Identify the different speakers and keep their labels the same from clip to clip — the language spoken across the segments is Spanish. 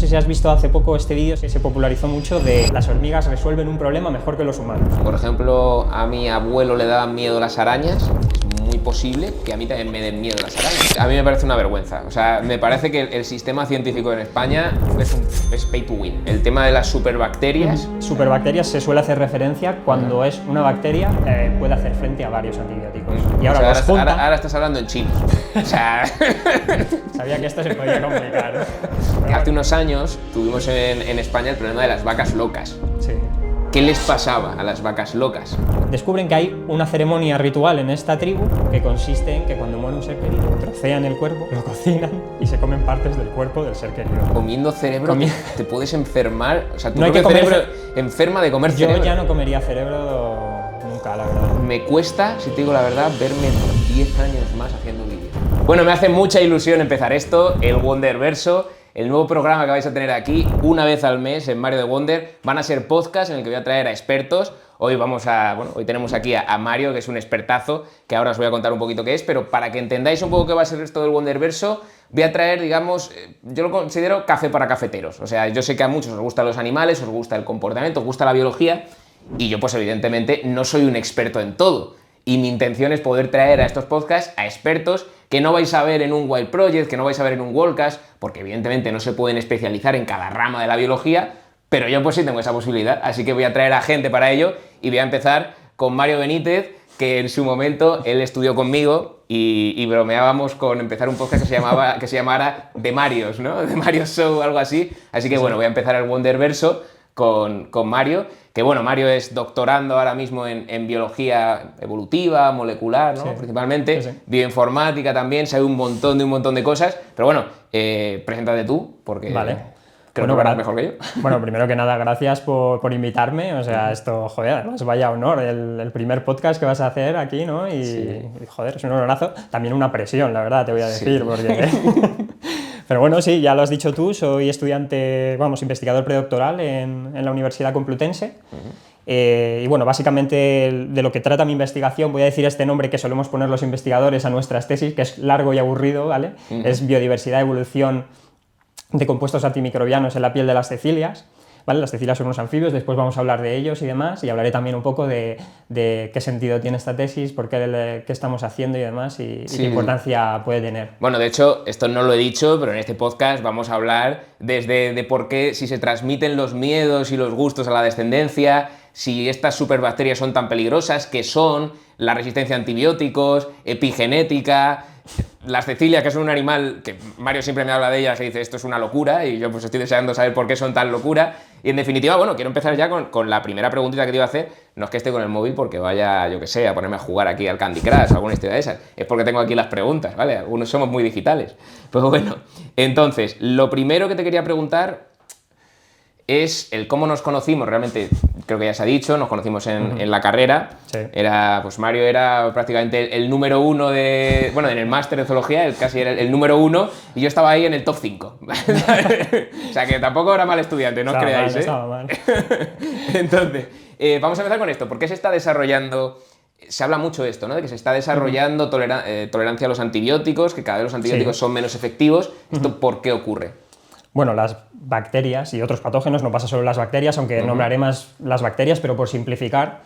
Speaker 1: sé si has visto hace poco este vídeo que se popularizó mucho de las hormigas resuelven un problema mejor que los humanos.
Speaker 2: Por ejemplo, a mi abuelo le daban miedo las arañas. Es muy posible que a mí también me den miedo las arañas. A mí me parece una vergüenza. O sea, me parece que el sistema científico en España es pay to win. El tema de las superbacterias.
Speaker 1: Superbacterias se suele hacer referencia cuando es una bacteria puede hacer frente a varios antibióticos. Y ahora,
Speaker 2: o sea, ahora estás hablando en chino. O sea...
Speaker 1: Sabía que esto se podía complicar.
Speaker 2: Hace unos años tuvimos en España el problema de las vacas locas.
Speaker 1: Sí.
Speaker 2: ¿Qué les pasaba a las vacas locas?
Speaker 1: Descubren que hay una ceremonia ritual en esta tribu que consiste en que cuando muere un ser querido trocean el cuerpo, lo cocinan y se comen partes del cuerpo del ser querido.
Speaker 2: Comiendo cerebro te puedes enfermar, o sea, tu
Speaker 1: no
Speaker 2: propio cerebro enferma de comer cerebro.
Speaker 1: Yo ya no comería cerebro nunca, la verdad.
Speaker 2: Me cuesta, si te digo la verdad, verme 10 años más haciendo vídeos. Bueno, me hace mucha ilusión empezar esto, el Wonderverso. El nuevo programa que vais a tener aquí una vez al mes en Mario de Wonder. Van a ser podcasts en el que voy a traer a expertos. Hoy tenemos aquí a Mario, que es un expertazo, que ahora os voy a contar un poquito qué es, pero para que entendáis un poco qué va a ser esto del Wonderverso, voy a traer, digamos, yo lo considero café para cafeteros. O sea, yo sé que a muchos os gustan los animales, os gusta el comportamiento, os gusta la biología, y yo pues evidentemente no soy un experto en todo. Y mi intención es poder traer a estos podcasts a expertos que no vais a ver en un Wild Project, que no vais a ver en un Worldcast, porque evidentemente no se pueden especializar en cada rama de la biología, pero yo pues sí tengo esa posibilidad, así que voy a traer a gente para ello y voy a empezar con Mario Benítez, que en su momento él estudió conmigo y bromeábamos con empezar un podcast que se llamara The Marios, ¿no? The Marios Show o algo así, así que bueno, voy a empezar el Wonderverso con Mario, que bueno, Mario es doctorando ahora mismo en biología evolutiva, molecular, ¿no?
Speaker 1: Sí.
Speaker 2: Principalmente,
Speaker 1: Sí.
Speaker 2: bioinformática también, sabe un montón de cosas, pero bueno, preséntate tú, porque creo que lo harás mejor que yo.
Speaker 1: Bueno, primero que nada, gracias por invitarme, o sea, esto, joder, además vaya honor, el primer podcast que vas a hacer aquí, ¿no? Y joder, es un honorazo, también una presión, la verdad, te voy a decir, porque... Pero bueno, sí, ya lo has dicho tú, soy estudiante, investigador predoctoral en la Universidad Complutense. Y bueno, básicamente de lo que trata mi investigación, voy a decir este nombre que solemos poner los investigadores a nuestras tesis, que es largo y aburrido, ¿vale? Es biodiversidad, evolución de compuestos antimicrobianos en la piel de las cecilias. ¿Vale? Las cecilias son unos anfibios, después vamos a hablar de ellos y demás, y hablaré también un poco de qué sentido tiene esta tesis, por qué estamos haciendo y demás, y qué importancia puede tener.
Speaker 2: Bueno, de hecho, esto no lo he dicho, pero en este podcast vamos a hablar de por qué, si se transmiten los miedos y los gustos a la descendencia, si estas superbacterias son tan peligrosas, qué son, la resistencia a antibióticos, epigenética... Las cecilias, que son un animal que Mario siempre me habla de ellas y dice esto es una locura, y yo pues estoy deseando saber por qué son tan locura. Y en definitiva, bueno, quiero empezar ya con la primera preguntita que te iba a hacer. No es que esté con el móvil porque vaya, yo que sé, a ponerme a jugar aquí al Candy Crush o alguna historia de esas. Es porque tengo aquí las preguntas, ¿vale? Algunos somos muy digitales. Pues bueno, entonces, lo primero que te quería preguntar es el cómo nos conocimos. Realmente, creo que ya se ha dicho, nos conocimos en la carrera. Sí. Pues Mario era prácticamente el número uno en el máster de zoología, casi era el número uno, y yo estaba ahí en el top 5. O sea, que tampoco era mal estudiante, no os creáis,
Speaker 1: estaba mal.
Speaker 2: Entonces, vamos a empezar con esto. ¿Por qué se está desarrollando? Se habla mucho de esto, ¿no? De que se está desarrollando tolerancia a los antibióticos, que cada vez los antibióticos son menos efectivos. ¿Esto por qué ocurre?
Speaker 1: Bueno, las bacterias y otros patógenos, no pasa solo en las bacterias, aunque nombraré más las bacterias, pero por simplificar,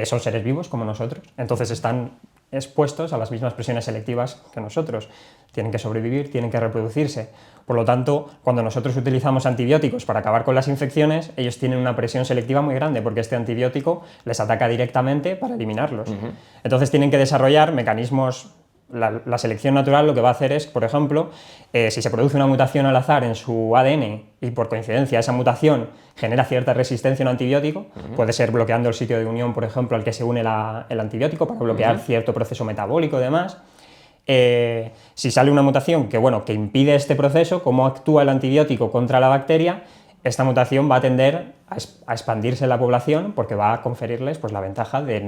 Speaker 1: son seres vivos como nosotros, entonces están expuestos a las mismas presiones selectivas que nosotros. Tienen que sobrevivir, tienen que reproducirse. Por lo tanto, cuando nosotros utilizamos antibióticos para acabar con las infecciones, ellos tienen una presión selectiva muy grande, porque este antibiótico les ataca directamente para eliminarlos. Entonces tienen que desarrollar mecanismos. La selección natural lo que va a hacer es, por ejemplo, si se produce una mutación al azar en su ADN y por coincidencia esa mutación genera cierta resistencia a un antibiótico, puede ser bloqueando el sitio de unión, por ejemplo, al que se une el antibiótico para bloquear cierto proceso metabólico y demás. Si sale una mutación que impide este proceso, cómo actúa el antibiótico contra la bacteria, esta mutación va a tender a expandirse en la población porque va a conferirles pues, la ventaja de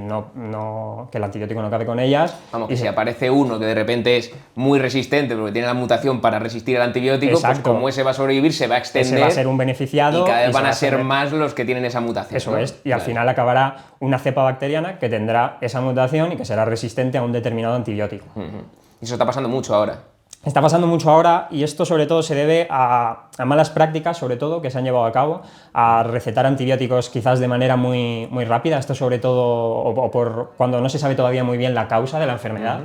Speaker 1: que el antibiótico no cabe con ellas.
Speaker 2: Vamos, que si aparece uno que de repente es muy resistente porque tiene la mutación para resistir al antibiótico,
Speaker 1: exacto,
Speaker 2: pues como ese va a sobrevivir, se va a extender.
Speaker 1: Ese va a ser un beneficiado.
Speaker 2: Y cada vez van a ser más los que tienen esa mutación.
Speaker 1: Eso,
Speaker 2: ¿no?
Speaker 1: es, y al final acabará una cepa bacteriana que tendrá esa mutación y que será resistente a un determinado antibiótico.
Speaker 2: Y eso está pasando mucho ahora.
Speaker 1: Está pasando mucho ahora y esto sobre todo se debe a malas prácticas, sobre todo, que se han llevado a cabo, a recetar antibióticos quizás de manera muy, muy rápida, esto sobre todo o por cuando no se sabe todavía muy bien la causa de la enfermedad.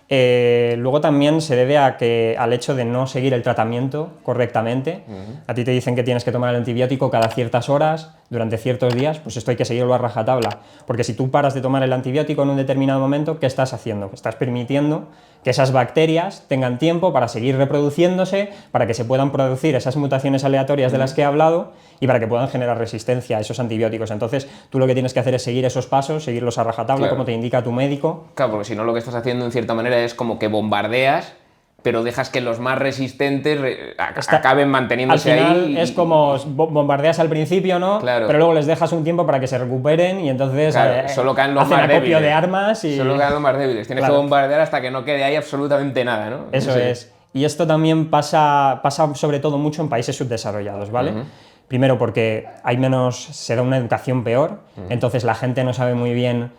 Speaker 1: Luego también se debe al hecho de no seguir el tratamiento correctamente. A ti te dicen que tienes que tomar el antibiótico cada ciertas horas, durante ciertos días, pues esto hay que seguirlo a rajatabla, porque si tú paras de tomar el antibiótico en un determinado momento, ¿qué estás haciendo? Estás permitiendo que esas bacterias tengan tiempo para seguir reproduciéndose, para que se puedan producir esas mutaciones aleatorias de las que he hablado y para que puedan generar resistencia a esos antibióticos. Entonces, tú lo que tienes que hacer es seguir esos pasos, seguirlos a rajatabla, como te indica tu médico.
Speaker 2: Claro, porque si no lo que estás haciendo en cierta manera es como que bombardeas, pero dejas que los más resistentes acaben manteniéndose
Speaker 1: al final
Speaker 2: ahí.
Speaker 1: Es como bombardeas al principio, ¿no?
Speaker 2: Claro.
Speaker 1: Pero luego les dejas un tiempo para que se recuperen y entonces
Speaker 2: Claro, solo caen los
Speaker 1: hacen
Speaker 2: más
Speaker 1: acopio
Speaker 2: débiles.
Speaker 1: de armas y...
Speaker 2: Solo caen los más débiles. Tienes que bombardear hasta que no quede ahí absolutamente nada, ¿no?
Speaker 1: Eso es. Y esto también pasa sobre todo mucho en países subdesarrollados, ¿vale? Primero porque se da una educación peor, entonces la gente no sabe muy bien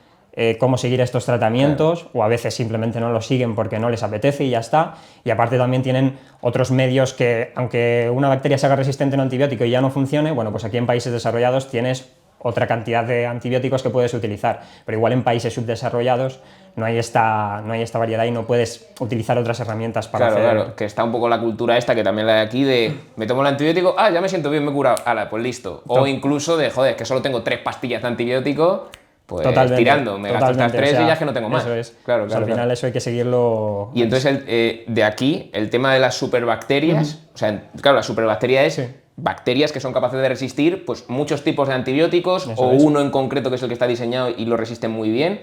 Speaker 1: cómo seguir estos tratamientos, o a veces simplemente no los siguen porque no les apetece y ya está. Y aparte también tienen otros medios que, aunque una bacteria se haga resistente a un antibiótico y ya no funcione, bueno, pues aquí en países desarrollados tienes otra cantidad de antibióticos que puedes utilizar, pero igual en países subdesarrollados no hay esta variedad y no puedes utilizar otras herramientas para hacer...
Speaker 2: Claro, que está un poco la cultura esta que también la de aquí de me tomo el antibiótico, ya me siento bien, me he curado, pues listo. O incluso de, joder, que solo tengo 3 pastillas de antibiótico, pues tirando, me gasto estas 3 y ya es que no tengo más.
Speaker 1: Eso es.
Speaker 2: Claro,
Speaker 1: al final eso hay que seguirlo...
Speaker 2: Y entonces de aquí, el tema de las superbacterias, o sea, claro, la superbacteria es... bacterias que son capaces de resistir pues, muchos tipos de antibióticos uno en concreto que es el que está diseñado y lo resiste muy bien.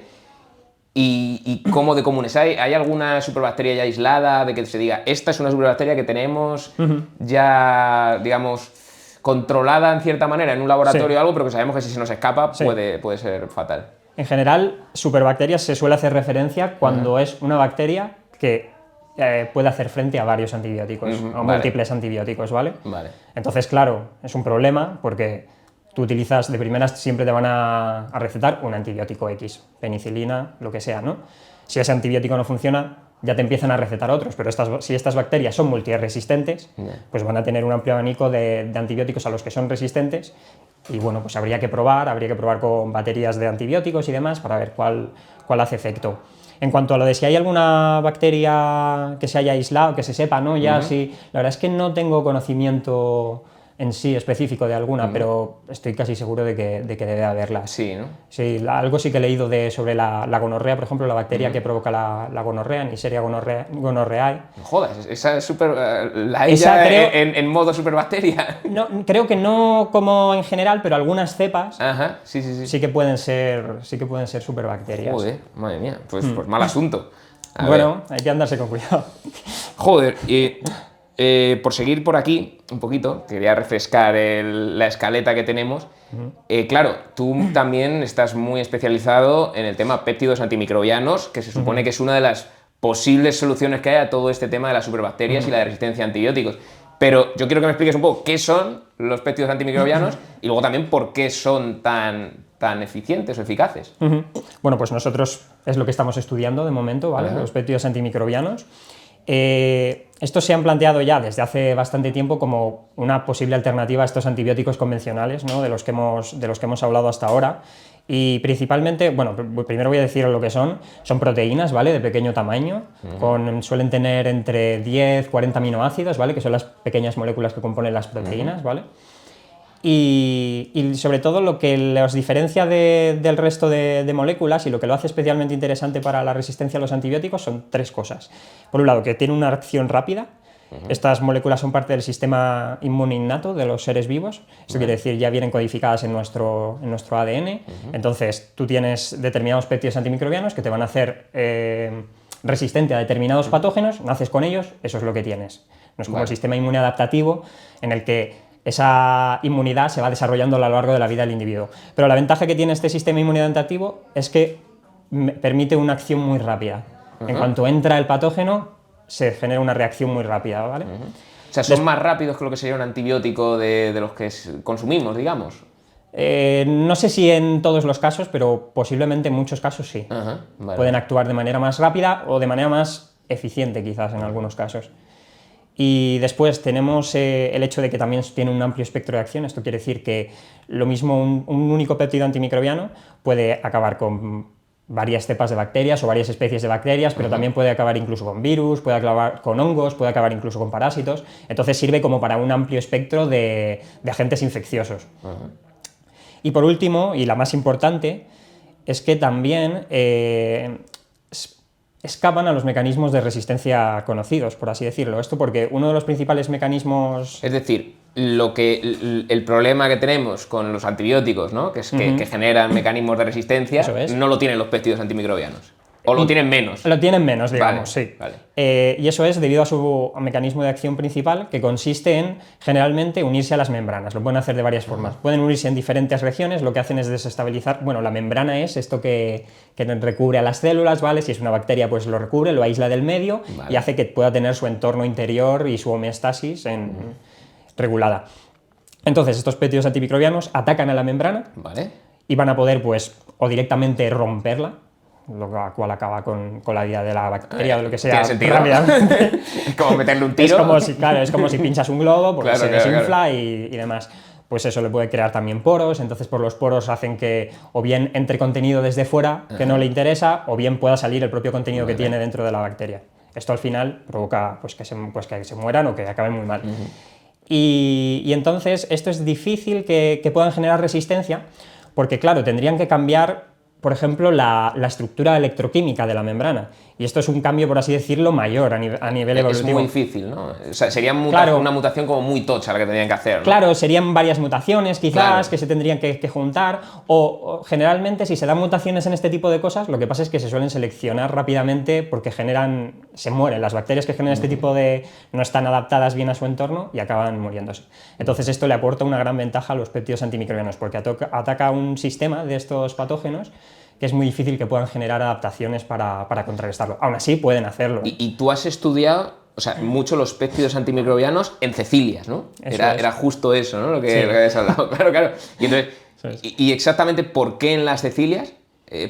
Speaker 2: ¿Y cómo de comunes? ¿Hay alguna superbacteria ya aislada de que se diga esta es una superbacteria que tenemos ya, digamos, controlada en cierta manera en un laboratorio o algo, pero que sabemos que si se nos escapa puede ser fatal?
Speaker 1: En general, superbacterias se suele hacer referencia cuando es una bacteria que puede hacer frente a varios antibióticos o múltiples antibióticos, ¿vale? Entonces, claro, es un problema porque tú utilizas, de primeras siempre te van a recetar un antibiótico X, penicilina, lo que sea, ¿no? Si ese antibiótico no funciona, ya te empiezan a recetar otros, pero si estas bacterias son multiresistentes, pues van a tener un amplio abanico de antibióticos a los que son resistentes y bueno, pues habría que probar con baterías de antibióticos y demás para ver cuál hace efecto. En cuanto a lo de si hay alguna bacteria que se haya aislado, que se sepa, ¿no? Ya sí, la verdad es que no tengo conocimiento en sí específico de alguna, pero estoy casi seguro de que debe haberla.
Speaker 2: Sí, ¿no?
Speaker 1: Sí, algo sí que he leído sobre la gonorrea, por ejemplo, la bacteria que provoca la gonorrea, Neisseria gonorrheae.
Speaker 2: Joder, esa es súper... creo, en modo superbacteria.
Speaker 1: No, creo que no como en general, pero algunas cepas sí que pueden ser superbacterias.
Speaker 2: Joder, madre mía, pues mal asunto.
Speaker 1: Bueno, hay que andarse con cuidado.
Speaker 2: Joder, por seguir por aquí un poquito, quería refrescar la escaleta que tenemos. Claro, tú también estás muy especializado en el tema péptidos antimicrobianos, que se supone que es una de las posibles soluciones que hay a todo este tema de las superbacterias y la resistencia a antibióticos. Pero yo quiero que me expliques un poco qué son los péptidos antimicrobianos y luego también por qué son tan eficientes o eficaces.
Speaker 1: Bueno, pues nosotros es lo que estamos estudiando de momento, ¿vale? Los péptidos antimicrobianos. Estos se han planteado ya desde hace bastante tiempo como una posible alternativa a estos antibióticos convencionales, ¿no? de los que hemos hablado hasta ahora. Y principalmente, bueno, primero voy a decir lo que son proteínas, ¿vale? De pequeño tamaño, suelen tener entre 10 y 40 aminoácidos, ¿vale? Que son las pequeñas moléculas que componen las proteínas, ¿vale? Y sobre todo lo que los diferencia del resto de moléculas y lo que lo hace especialmente interesante para la resistencia a los antibióticos son 3 cosas. Por un lado, que tiene una acción rápida. Estas moléculas son parte del sistema inmune innato de los seres vivos. Esto quiere decir, ya vienen codificadas en nuestro ADN. Entonces, tú tienes determinados péptidos antimicrobianos que te van a hacer resistente a determinados patógenos, naces con ellos, eso es lo que tienes. No es como el sistema inmune adaptativo en el que esa inmunidad se va desarrollando a lo largo de la vida del individuo. Pero la ventaja que tiene este sistema inmune adaptativo es que permite una acción muy rápida. En cuanto entra el patógeno, se genera una reacción muy rápida, ¿vale?
Speaker 2: O sea, son más rápidos que lo que sería un antibiótico de los que consumimos, digamos.
Speaker 1: No sé si en todos los casos, pero posiblemente en muchos casos sí.
Speaker 2: Vale.
Speaker 1: Pueden actuar de manera más rápida o de manera más eficiente quizás en algunos casos. Y después tenemos el hecho de que también tiene un amplio espectro de acción. Esto quiere decir que lo mismo un único péptido antimicrobiano puede acabar con varias cepas de bacterias o varias especies de bacterias, pero también puede acabar incluso con virus, puede acabar con hongos, puede acabar incluso con parásitos. Entonces sirve como para un amplio espectro de agentes infecciosos. Y por último, y la más importante, es que también escapan a los mecanismos de resistencia conocidos, por así decirlo. Esto porque uno de los principales mecanismos...
Speaker 2: Es decir, el problema que tenemos con los antibióticos, ¿no? que generan mecanismos de resistencia, no lo tienen los péptidos antimicrobianos. O lo tienen menos.
Speaker 1: Lo tienen menos, digamos,
Speaker 2: vale,
Speaker 1: sí.
Speaker 2: Vale.
Speaker 1: Y eso es debido a su mecanismo de acción principal, que consiste en, generalmente, unirse a las membranas. Lo pueden hacer de varias formas. Pueden unirse en diferentes regiones, lo que hacen es desestabilizar... Bueno, la membrana es esto que recubre a las células, ¿vale? Si es una bacteria, pues lo recubre, lo aísla del medio y hace que pueda tener su entorno interior y su homeostasis regulada. Entonces, estos péptidos antimicrobianos atacan a la membrana y van a poder, pues, o directamente romperla, lo cual acaba con la vida de la bacteria o lo que sea.
Speaker 2: ¿Tiene sentido?
Speaker 1: Rápidamente.
Speaker 2: Es como meterle un tiro.
Speaker 1: Es como si pinchas un globo, porque se desinfla y demás. Pues eso le puede crear también poros, entonces por los poros hacen que o bien entre contenido desde fuera que no le interesa, o bien pueda salir el propio contenido que tiene dentro de la bacteria. Esto al final provoca pues, que se mueran o que acaben muy mal. Y entonces esto es difícil que puedan generar resistencia, porque claro, tendrían que cambiar, por ejemplo, la estructura electroquímica de la membrana. Y esto es un cambio, por así decirlo, mayor a nivel evolutivo.
Speaker 2: Es muy difícil, ¿no? O sea, sería una mutación como muy tocha la que tendrían que hacer, ¿no?
Speaker 1: Claro, serían varias mutaciones quizás que se tendrían que juntar, o generalmente si se dan mutaciones en este tipo de cosas, lo que pasa es que se suelen seleccionar rápidamente porque se mueren. Las bacterias que generan este tipo de... no están adaptadas bien a su entorno y acaban muriéndose. Entonces esto le aporta una gran ventaja a los péptidos antimicrobianos porque ataca un sistema de estos patógenos que es muy difícil que puedan generar adaptaciones para contrarrestarlo. Aún así, pueden hacerlo.
Speaker 2: Y tú has estudiado, o sea, mucho los péptidos antimicrobianos en cecilias, ¿no? Era justo eso, ¿no? Lo que habías hablado. Claro. Y entonces, ¿y exactamente por qué en las cecilias?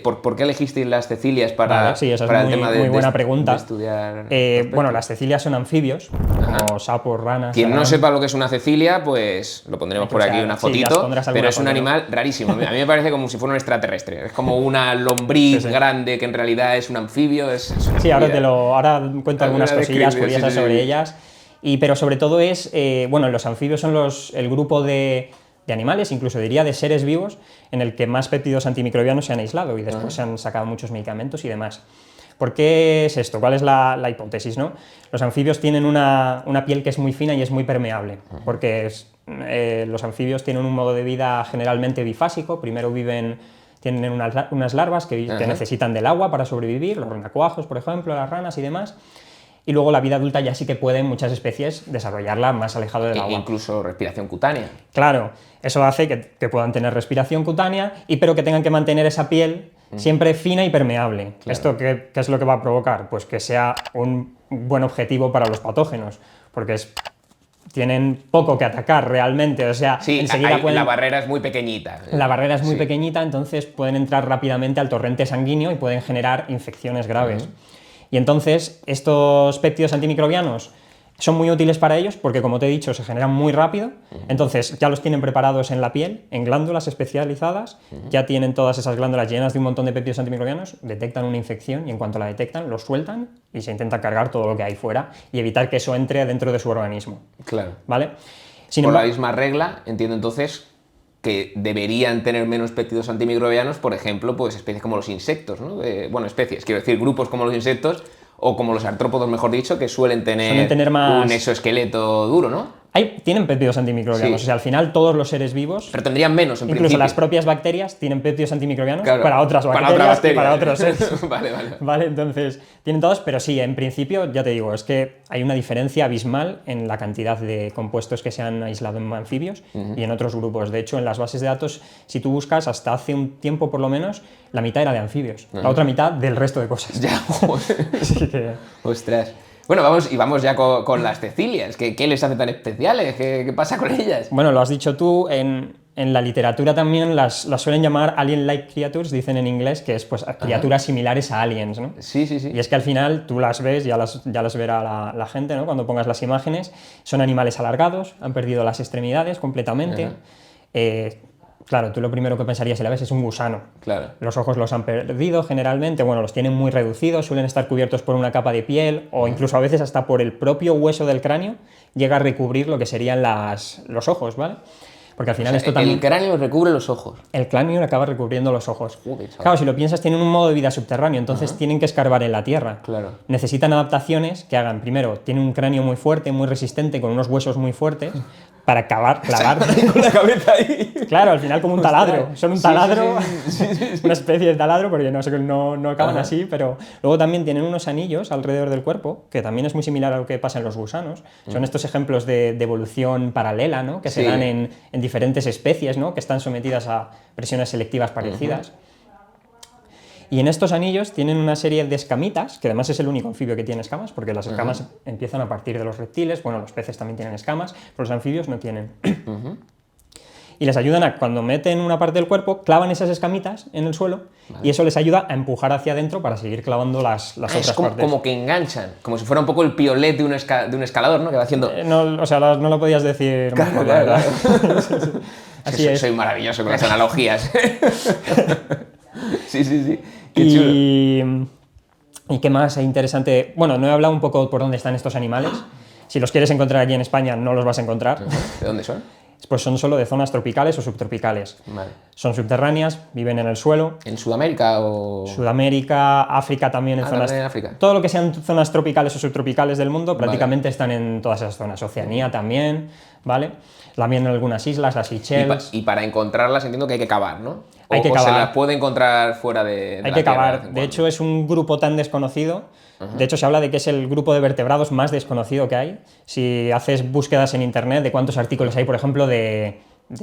Speaker 2: ¿Por qué elegisteis las cecilias para el tema de
Speaker 1: buena pregunta.
Speaker 2: De estudiar?
Speaker 1: Bueno, las cecilias son anfibios, como sapos, ranas...
Speaker 2: Quien no sepa lo que es una cecilia, pues lo pondremos por aquí una fotito, pero es un animal rarísimo. A mí me parece como si fuera un extraterrestre. Es como una lombriz grande que en realidad es un anfibio.
Speaker 1: Ahora cuento algunas cosillas curiosas sobre ellas. Pero sobre todo los anfibios son el grupo de animales, incluso diría de seres vivos, en el que más péptidos antimicrobianos se han aislado y después se han sacado muchos medicamentos y demás. ¿Por qué es esto? ¿Cuál es la hipótesis, ¿no? Los anfibios tienen una piel que es muy fina y es muy permeable, porque los anfibios tienen un modo de vida generalmente bifásico. Primero tienen unas larvas que necesitan del agua para sobrevivir, los renacuajos, por ejemplo, las ranas y demás. Y luego la vida adulta ya sí que pueden muchas especies desarrollarla más alejado del agua.
Speaker 2: Incluso respiración cutánea.
Speaker 1: Claro, eso hace que puedan tener respiración cutánea, pero que tengan que mantener esa piel siempre fina y permeable. Claro. ¿Esto qué es lo que va a provocar? Pues que sea un buen objetivo para los patógenos, porque tienen poco que atacar realmente, o sea, enseguida
Speaker 2: la barrera es muy pequeñita.
Speaker 1: La barrera es muy pequeñita, entonces pueden entrar rápidamente al torrente sanguíneo y pueden generar infecciones graves. Y entonces estos péptidos antimicrobianos son muy útiles para ellos porque, como te he dicho, se generan muy rápido. Entonces ya los tienen preparados en la piel, en glándulas especializadas, ya tienen todas esas glándulas llenas de un montón de péptidos antimicrobianos, detectan una infección y en cuanto la detectan, los sueltan y se intenta cargar todo lo que hay fuera y evitar que eso entre dentro de su organismo.
Speaker 2: Claro.
Speaker 1: ¿Vale?
Speaker 2: Por la misma regla, entiendo entonces que deberían tener menos péptidos antimicrobianos, por ejemplo, pues especies como los insectos, ¿no? Especies, quiero decir, grupos como los insectos o como los artrópodos, mejor dicho, que suelen tener
Speaker 1: más...
Speaker 2: un exoesqueleto duro, ¿no?
Speaker 1: Tienen péptidos antimicrobianos, o sea, al final todos los seres vivos...
Speaker 2: Pero tendrían menos, en
Speaker 1: incluso
Speaker 2: principio.
Speaker 1: Las propias bacterias tienen péptidos antimicrobianos para otras bacterias y para otros seres. Vale, entonces, tienen todos, pero sí, en principio, ya te digo, es que hay una diferencia abismal en la cantidad de compuestos que se han aislado en anfibios y en otros grupos. De hecho, en las bases de datos, si tú buscas, hasta hace un tiempo por lo menos, la mitad era de anfibios, la otra mitad del resto de cosas.
Speaker 2: Ya,
Speaker 1: Así que...
Speaker 2: Ostras. Bueno, vamos ya con las cecilias. ¿Qué les hace tan especiales? ¿Qué pasa con ellas?
Speaker 1: Bueno, lo has dicho tú, En la literatura también las suelen llamar alien-like creatures, dicen en inglés, que es pues criaturas similares a aliens, ¿no?
Speaker 2: Sí, sí, sí.
Speaker 1: Y es que al final tú las ves, ya las verá la gente, ¿no? Cuando pongas las imágenes, son animales alargados, han perdido las extremidades completamente. Claro, tú lo primero que pensarías si la ves es un gusano.
Speaker 2: Claro.
Speaker 1: Los ojos los han perdido generalmente, bueno, los tienen muy reducidos, suelen estar cubiertos por una capa de piel o incluso a veces hasta por el propio hueso del cráneo llega a recubrir lo que serían los ojos, ¿vale? Porque al final esto también...
Speaker 2: El cráneo recubre los ojos.
Speaker 1: El cráneo le acaba recubriendo los ojos.
Speaker 2: Joder, chaval.
Speaker 1: Claro, si lo piensas, tienen un modo de vida subterráneo, entonces tienen que escarbar en la tierra.
Speaker 2: Claro.
Speaker 1: Necesitan adaptaciones que hagan, primero, tienen un cráneo muy fuerte, muy resistente, con unos huesos muy fuertes, para clavar.
Speaker 2: Con la cabeza ahí.
Speaker 1: Claro, al final como un taladro. Son un
Speaker 2: Sí,
Speaker 1: taladro,
Speaker 2: sí.
Speaker 1: una especie de taladro, porque no acaban así, pero luego también tienen unos anillos alrededor del cuerpo, que también es muy similar a lo que pasa en los gusanos. Son estos ejemplos de evolución paralela, ¿no? Que se dan en diferentes especies, ¿no? Que están sometidas a presiones selectivas parecidas. Y en estos anillos tienen una serie de escamitas, que además es el único anfibio que tiene escamas, porque las escamas empiezan a partir de los reptiles, bueno, los peces también tienen escamas, pero los anfibios no tienen. Y les ayudan a, cuando meten una parte del cuerpo, clavan esas escamitas en el suelo, y eso les ayuda a empujar hacia adentro para seguir clavando las otras
Speaker 2: Es
Speaker 1: partes.
Speaker 2: como que enganchan, como si fuera un poco el piolet de un escalador, ¿no? Que va haciendo...
Speaker 1: No, o sea, no lo podías decir mejor, la verdad. Así es.
Speaker 2: Soy maravilloso con las analogías. Sí. Qué chulo.
Speaker 1: ¿Y qué más es interesante? Bueno, no he hablado un poco por dónde están estos animales. Si los quieres encontrar aquí en España, no los vas a encontrar.
Speaker 2: ¿De dónde son?
Speaker 1: Pues son solo de zonas tropicales o subtropicales.
Speaker 2: Vale.
Speaker 1: Son subterráneas, viven en el suelo.
Speaker 2: ¿En Sudamérica o...?
Speaker 1: Sudamérica, África también en zonas...
Speaker 2: también en África.
Speaker 1: Todo lo que sean zonas tropicales o subtropicales del mundo prácticamente están en todas esas zonas. Oceanía también, ¿vale? También en algunas islas, las Seychelles...
Speaker 2: Y para encontrarlas entiendo que hay que cavar, ¿no?
Speaker 1: Hay que
Speaker 2: o
Speaker 1: cavar.
Speaker 2: se las puede encontrar fuera de
Speaker 1: Hay
Speaker 2: la
Speaker 1: que
Speaker 2: tierra
Speaker 1: cavar.
Speaker 2: vez en
Speaker 1: De
Speaker 2: cuando.
Speaker 1: hecho, es un grupo tan desconocido. De hecho, se habla de que es el grupo de vertebrados más desconocido que hay. Si haces búsquedas en internet de cuántos artículos hay, por ejemplo, de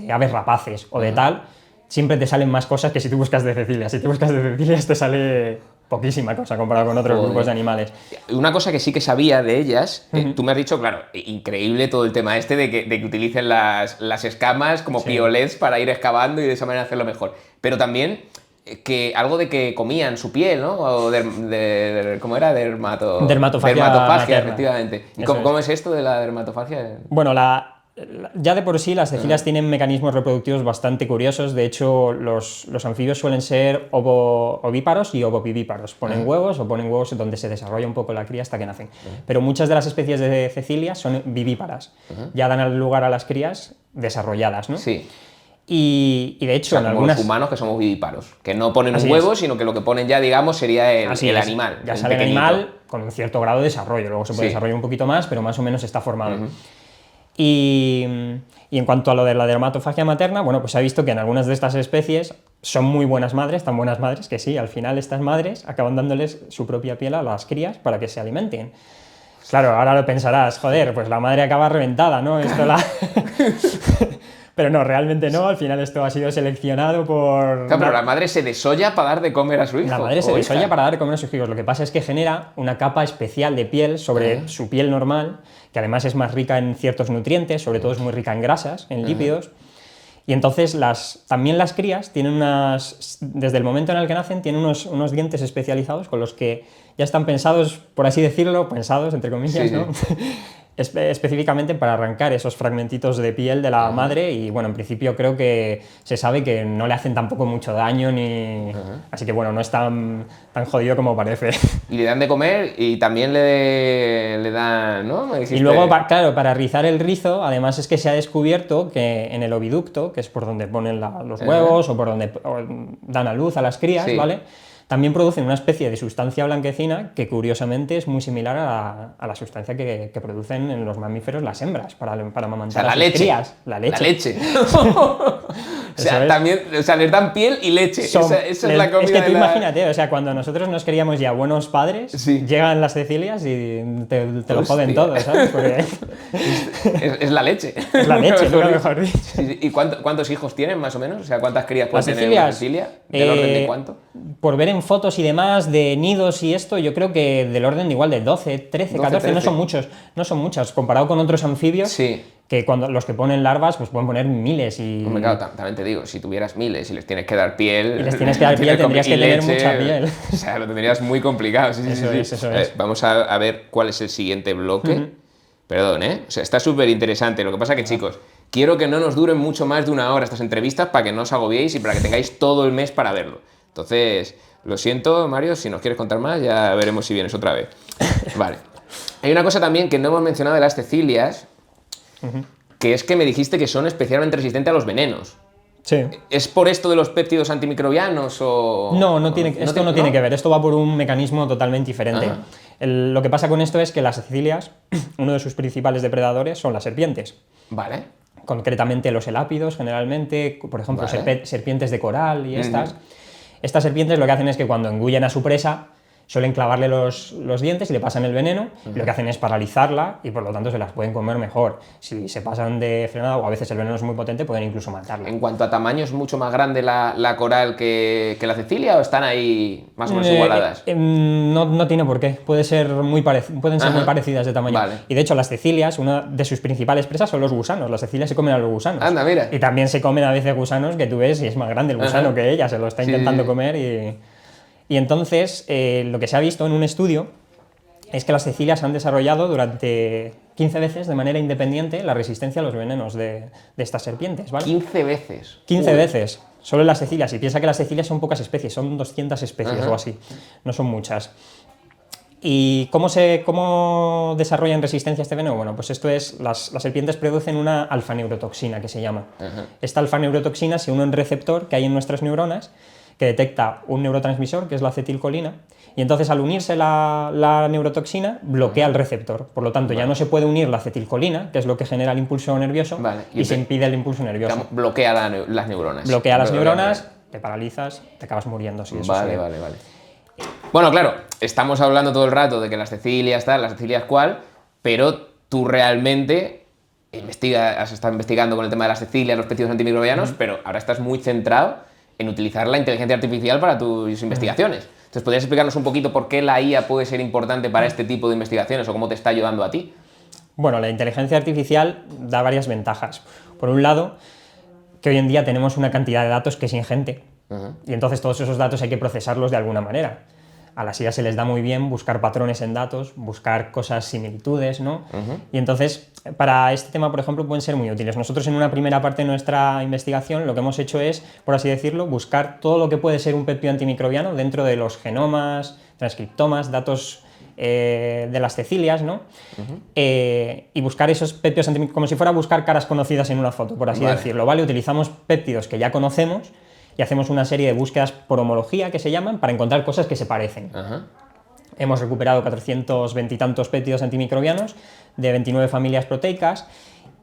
Speaker 1: aves rapaces o de tal, siempre te salen más cosas que si tú buscas de cecilias. Si tú buscas de cecilias te sale poquísima cosa comparado con otros grupos de animales.
Speaker 2: Una cosa que sí que sabía de ellas, tú me has dicho, claro, increíble todo el tema este de que utilicen las escamas como piolets para ir excavando y de esa manera hacerlo mejor. Pero también que algo de que comían su piel, ¿no? O ¿cómo era?
Speaker 1: Dermatofagia materna.
Speaker 2: Efectivamente. ¿Y cómo es esto de la dermatofagia?
Speaker 1: Bueno, ya de por sí las cecilias tienen mecanismos reproductivos bastante curiosos. De hecho, los anfibios suelen ser ovíparos y ovovivíparos. Ponen huevos donde se desarrolla un poco la cría hasta que nacen. Pero muchas de las especies de cecilias son vivíparas. Ya dan lugar a las crías desarrolladas, ¿no?
Speaker 2: Sí.
Speaker 1: Y de hecho,
Speaker 2: o sea, como los humanos que somos vivíparos, que no ponen un huevo, sino que lo que ponen ya, digamos, sería el animal.
Speaker 1: Ya sale el animal con un cierto grado de desarrollo. Luego se puede desarrollar un poquito más, pero más o menos está formado. Y en cuanto a lo de la dermatofagia materna, bueno, pues se ha visto que en algunas de estas especies son muy buenas madres, tan buenas madres que sí, al final estas madres acaban dándoles su propia piel a las crías para que se alimenten. Claro, ahora lo pensarás, joder, pues la madre acaba reventada, ¿no? Pero no, realmente no, al final esto ha sido seleccionado por...
Speaker 2: Claro, pero la madre se desolla para dar de comer a su hijo.
Speaker 1: La madre se desolla para dar de comer a sus hijos. Lo que pasa es que genera una capa especial de piel sobre su piel normal, que además es más rica en ciertos nutrientes, sobre todo es muy rica en grasas, en lípidos. Y entonces también las crías tienen desde el momento en el que nacen, tienen unos dientes especializados con los que ya están pensados, por así decirlo, pensados entre comillas, ¿no? Específicamente para arrancar esos fragmentitos de piel de la madre y bueno, en principio creo que se sabe que no le hacen tampoco mucho daño así que bueno, no es tan jodido como parece.
Speaker 2: Y le dan de comer y también le dan, ¿no?
Speaker 1: Y luego, claro, para rizar el rizo, además es que se ha descubierto que en el oviducto, que es por donde ponen los huevos o por donde dan a luz a las crías, ¿vale? También producen una especie de sustancia blanquecina que curiosamente es muy similar a la sustancia que producen en los mamíferos las hembras para amamantar a sus crías. La leche.
Speaker 2: O sea, también, les dan piel y leche. Esa es la comida.
Speaker 1: Es que tú imagínate, o sea, cuando nosotros nos queríamos ya buenos padres, llegan las cecilias y te lo joden todo, ¿sabes? Porque...
Speaker 2: es la leche.
Speaker 1: Es la leche, mejor dicho.
Speaker 2: ¿Y cuántos hijos tienen más o menos? O sea, ¿cuántas crías puede tener una cecilia? ¿Del orden de cuánto?
Speaker 1: por ver en fotos y demás de nidos y esto, yo creo que del orden de igual de 12, 13,
Speaker 2: 12,
Speaker 1: 14,
Speaker 2: 13.
Speaker 1: no son muchas, comparado con otros anfibios,
Speaker 2: Sí.
Speaker 1: que cuando los que ponen larvas, pues pueden poner miles y...
Speaker 2: Hombre, claro, también te digo, si tuvieras miles y les tienes que dar piel...
Speaker 1: Y les tienes que dar piel, tendrías que tener mucha piel.
Speaker 2: O sea, lo tendrías muy complicado. Sí,
Speaker 1: Eso es, eso es.
Speaker 2: Vamos a ver cuál es el siguiente bloque. Perdón, ¿eh? O sea, está súper interesante. Lo que pasa que, chicos, quiero que no nos duren mucho más de 1 hora estas entrevistas para que no os agobiéis y para que tengáis todo el mes para verlo. Entonces, lo siento, Mario, si nos quieres contar más, ya veremos si vienes otra vez. Vale. Hay una cosa también que no hemos mencionado de las cecilias, que es que me dijiste que son especialmente resistentes a los venenos.
Speaker 1: Sí.
Speaker 2: ¿Es por esto de los péptidos antimicrobianos o...?
Speaker 1: Esto no tiene que ver, esto va por un mecanismo totalmente diferente.
Speaker 2: Ajá.
Speaker 1: Lo que pasa con esto es que las cecilias, uno de sus principales depredadores son las serpientes.
Speaker 2: Vale.
Speaker 1: Concretamente los elápidos, generalmente, por ejemplo,
Speaker 2: Vale.
Speaker 1: serpientes de coral y estas. Estas serpientes lo que hacen es que cuando engullen a su presa, suelen clavarle los dientes y le pasan el veneno, y lo que hacen es paralizarla y por lo tanto se las pueden comer mejor. Si se pasan de frenada o a veces el veneno es muy potente, pueden incluso matarla.
Speaker 2: En cuanto a tamaño, ¿es mucho más grande la coral que la cecilia o están ahí más o menos igualadas?
Speaker 1: No tiene por qué, pueden ser muy parecidas de tamaño.
Speaker 2: Vale.
Speaker 1: Y de hecho las cecilias, una de sus principales presas son los gusanos, las cecilias se comen a los gusanos.
Speaker 2: Anda, mira.
Speaker 1: Y también se comen a veces gusanos que tú ves y es más grande el gusano que ella, se lo está intentando
Speaker 2: sí.
Speaker 1: comer y entonces lo que se ha visto en un estudio es que las cecilias han desarrollado durante 15 veces de manera independiente la resistencia a los venenos de estas serpientes, ¿vale?
Speaker 2: 15 veces.
Speaker 1: 15 veces, solo en las cecilias. Y piensa que las cecilias son pocas especies, son 200 especies o así, no son muchas. ¿Y cómo desarrollan resistencia a este veneno? Bueno, pues esto es, las serpientes producen una alfa-neurotoxina que se llama. Esta alfa-neurotoxina se une a un receptor que hay en nuestras neuronas que detecta un neurotransmisor, que es la acetilcolina, y entonces al unirse la neurotoxina bloquea el receptor. Por lo tanto, ya no se puede unir la acetilcolina, que es lo que genera el impulso nervioso, y se impide el impulso nervioso.
Speaker 2: Bloquea las neuronas.
Speaker 1: Bloquea las neuronas, te paralizas, te acabas muriendo. Sí, eso
Speaker 2: vale. Bueno, claro, estamos hablando todo el rato de que las cecilias tal, las cecilias cual, pero tú realmente has estado investigando con el tema de las cecilias, los péptidos antimicrobianos, pero ahora estás muy centrado en utilizar la inteligencia artificial para tus investigaciones. Entonces, ¿podrías explicarnos un poquito por qué la IA puede ser importante para este tipo de investigaciones o cómo te está ayudando a ti?
Speaker 1: Bueno, la inteligencia artificial da varias ventajas. Por un lado, que hoy en día tenemos una cantidad de datos que es ingente, y entonces todos esos datos hay que procesarlos de alguna manera. A las IA se les da muy bien buscar patrones en datos, buscar cosas, similitudes, ¿no? Y entonces, para este tema, por ejemplo, pueden ser muy útiles. Nosotros en una primera parte de nuestra investigación lo que hemos hecho es, por así decirlo, buscar todo lo que puede ser un péptido antimicrobiano dentro de los genomas, transcriptomas, datos de las cecilias, ¿no? Y buscar esos péptidos antimicrobianos, como si fuera buscar caras conocidas en una foto, por así decirlo, ¿vale? Utilizamos péptidos que ya conocemos y hacemos una serie de búsquedas por homología, que se llaman, para encontrar cosas que se parecen. Hemos recuperado 420 y tantos péptidos antimicrobianos de 29 familias proteicas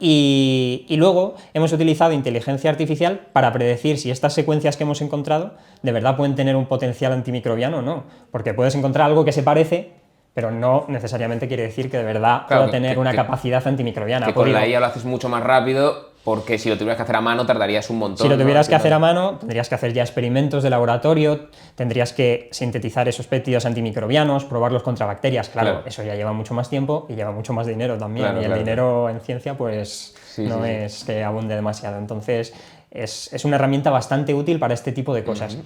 Speaker 1: y luego hemos utilizado inteligencia artificial para predecir si estas secuencias que hemos encontrado de verdad pueden tener un potencial antimicrobiano o no. Porque puedes encontrar algo que se parece, pero no necesariamente quiere decir que de verdad pueda tener una capacidad antimicrobiana.
Speaker 2: Que con la IA lo haces mucho más rápido, porque si lo tuvieras que hacer a mano tardarías un montón.
Speaker 1: Si lo tuvieras que hacer a mano, tendrías que hacer ya experimentos de laboratorio, tendrías que sintetizar esos péptidos antimicrobianos, probarlos contra bacterias, claro, eso ya lleva mucho más tiempo y lleva mucho más dinero también, el dinero en ciencia pues no es que abunde demasiado, entonces es una herramienta bastante útil para este tipo de cosas.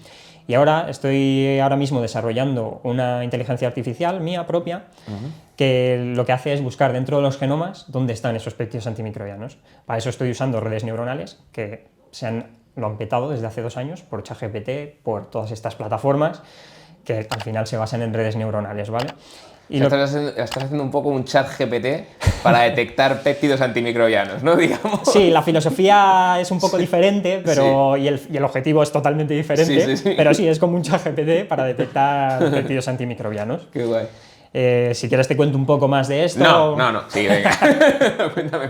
Speaker 1: Y ahora estoy mismo desarrollando una inteligencia artificial mía propia que lo que hace es buscar dentro de los genomas dónde están esos péptidos antimicrobianos. Para eso estoy usando redes neuronales que lo han petado desde hace 2 años por ChatGPT, por todas estas plataformas que al final se basan en redes neuronales, ¿vale?
Speaker 2: Y estás haciendo un poco un ChatGPT para detectar péptidos antimicrobianos, ¿no? Digamos.
Speaker 1: Sí, la filosofía es un poco diferente, pero y el objetivo es totalmente diferente, pero sí, es como un ChatGPT para detectar péptidos antimicrobianos.
Speaker 2: Qué guay.
Speaker 1: Si quieres te cuento un poco más de esto.
Speaker 2: No, sí, venga. Cuéntame.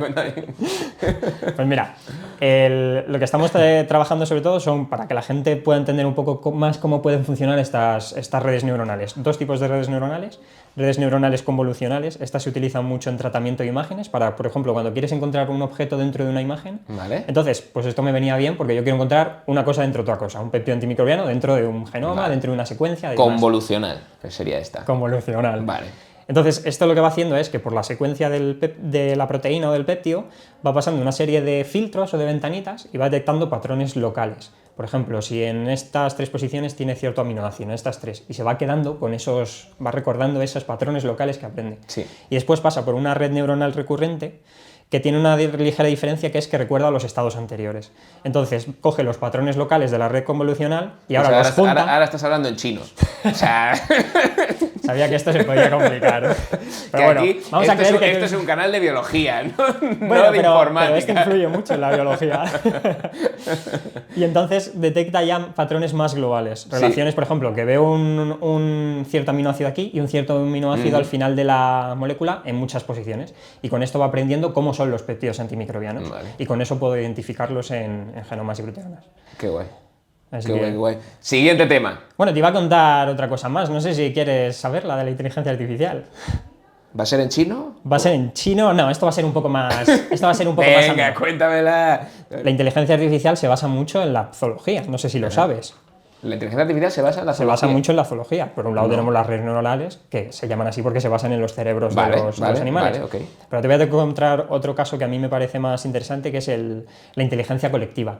Speaker 1: Pues mira, Lo que estamos trabajando sobre todo son para que la gente pueda entender un poco más cómo pueden funcionar estas redes neuronales. Dos tipos de redes neuronales convolucionales. Estas se utilizan mucho en tratamiento de imágenes para, por ejemplo, cuando quieres encontrar un objeto dentro de una imagen.
Speaker 2: Vale.
Speaker 1: Entonces, pues esto me venía bien porque yo quiero encontrar una cosa dentro de otra cosa, un peptido antimicrobiano dentro de un genoma,
Speaker 2: Vale.
Speaker 1: dentro de una secuencia.
Speaker 2: Convolucional, que sería esta.
Speaker 1: Convolucional.
Speaker 2: Vale.
Speaker 1: Entonces, esto lo que va haciendo es que por la secuencia de la proteína o del péptido va pasando una serie de filtros o de ventanitas y va detectando patrones locales. Por ejemplo, si en estas 3 posiciones tiene cierto aminoácido, en estas 3, y se va quedando con va recordando esos patrones locales que aprende.
Speaker 2: Sí.
Speaker 1: Y después pasa por una red neuronal recurrente que tiene una ligera diferencia, que es que recuerda los estados anteriores. Entonces, coge los patrones locales de la red convolucional y ahora los junta.
Speaker 2: Ahora estás hablando en chino. O sea...
Speaker 1: Sabía que esto se podía complicar. Pero bueno,
Speaker 2: aquí,
Speaker 1: vamos a creer que
Speaker 2: esto es un canal de biología, no,
Speaker 1: bueno,
Speaker 2: no de informática.
Speaker 1: Pero esto influye mucho en la biología. Y entonces detecta ya patrones más globales. Relaciones, por ejemplo, que veo un cierto aminoácido aquí y un cierto aminoácido al final de la molécula en muchas posiciones. Y con esto va aprendiendo cómo son los péptidos antimicrobianos.
Speaker 2: Vale.
Speaker 1: Y con eso puedo identificarlos en genomas y proteínas.
Speaker 2: Qué guay.
Speaker 1: Así
Speaker 2: Qué
Speaker 1: que...
Speaker 2: guay, qué guay. Siguiente tema.
Speaker 1: Bueno, te iba a contar otra cosa más. No sé si quieres saber la de la inteligencia artificial.
Speaker 2: ¿Va a ser en chino?
Speaker 1: ¿Va a ser en chino? No, esto va a ser un poco más... Esto va a ser un poco más...
Speaker 2: Venga, cuéntamela.
Speaker 1: La inteligencia artificial se basa mucho en la zoología, no sé si lo sabes.
Speaker 2: La inteligencia artificial se basa en la
Speaker 1: Se
Speaker 2: zoología.
Speaker 1: basa mucho en la zoología. Por un lado tenemos las redes neuronales, que se llaman así porque se basan en los cerebros de los animales.
Speaker 2: Vale, okay.
Speaker 1: Pero te voy a encontrar otro caso que a mí me parece más interesante, que es la inteligencia colectiva.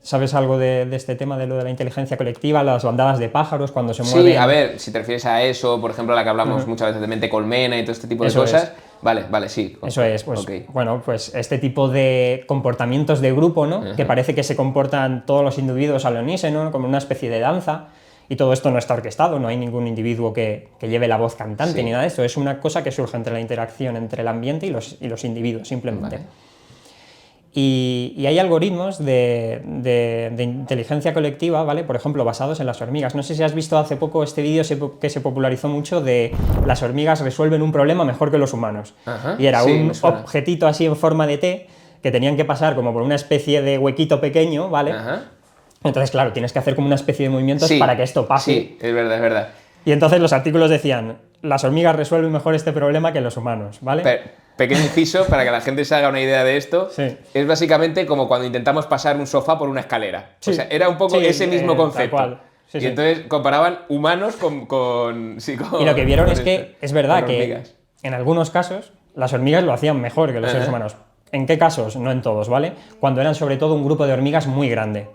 Speaker 1: ¿Sabes algo de este tema, de lo de la inteligencia colectiva, las bandadas de pájaros cuando se mueven?
Speaker 2: Sí, a ver, si te refieres a eso, por ejemplo, a la que hablamos muchas veces de mente colmena y todo este tipo de
Speaker 1: Eso
Speaker 2: cosas...
Speaker 1: es.
Speaker 2: Vale, sí.
Speaker 1: Eso es, pues,
Speaker 2: Okay.
Speaker 1: bueno, pues este tipo de comportamientos de grupo, ¿no? Que parece que se comportan todos los individuos al unísono, ¿no? Como una especie de danza, y todo esto no está orquestado, no hay ningún individuo que lleve la voz cantante ni nada de esto, es una cosa que surge entre la interacción entre el ambiente y los individuos, simplemente.
Speaker 2: Vale.
Speaker 1: Y hay algoritmos de inteligencia colectiva, ¿vale? Por ejemplo, basados en las hormigas. No sé si has visto hace poco este vídeo que se popularizó mucho de las hormigas resuelven un problema mejor que los humanos.
Speaker 2: Ajá,
Speaker 1: Y era
Speaker 2: sí,
Speaker 1: un
Speaker 2: me suena.
Speaker 1: objetito así en forma de T que tenían que pasar como por una especie de huequito pequeño, ¿vale?
Speaker 2: Ajá.
Speaker 1: Entonces, claro, tienes que hacer como una especie de movimientos para que esto pase.
Speaker 2: Sí, es verdad, es verdad.
Speaker 1: Y entonces los artículos decían, las hormigas resuelven mejor este problema que los humanos, ¿vale?
Speaker 2: Pequeño inciso para que la gente se haga una idea de esto.
Speaker 1: Sí.
Speaker 2: Es básicamente como cuando intentamos pasar un sofá por una escalera.
Speaker 1: Sí.
Speaker 2: O sea, era un poco
Speaker 1: Sí,
Speaker 2: ese mismo
Speaker 1: tal
Speaker 2: concepto.
Speaker 1: cual. Sí,
Speaker 2: y
Speaker 1: sí.
Speaker 2: entonces comparaban humanos con
Speaker 1: Y lo que vieron
Speaker 2: con
Speaker 1: es que
Speaker 2: este,
Speaker 1: es verdad
Speaker 2: con
Speaker 1: que
Speaker 2: hormigas.
Speaker 1: en algunos casos las hormigas lo hacían mejor que los seres humanos. ¿En qué casos? No en todos, ¿vale? Cuando eran sobre todo un grupo de hormigas muy grande.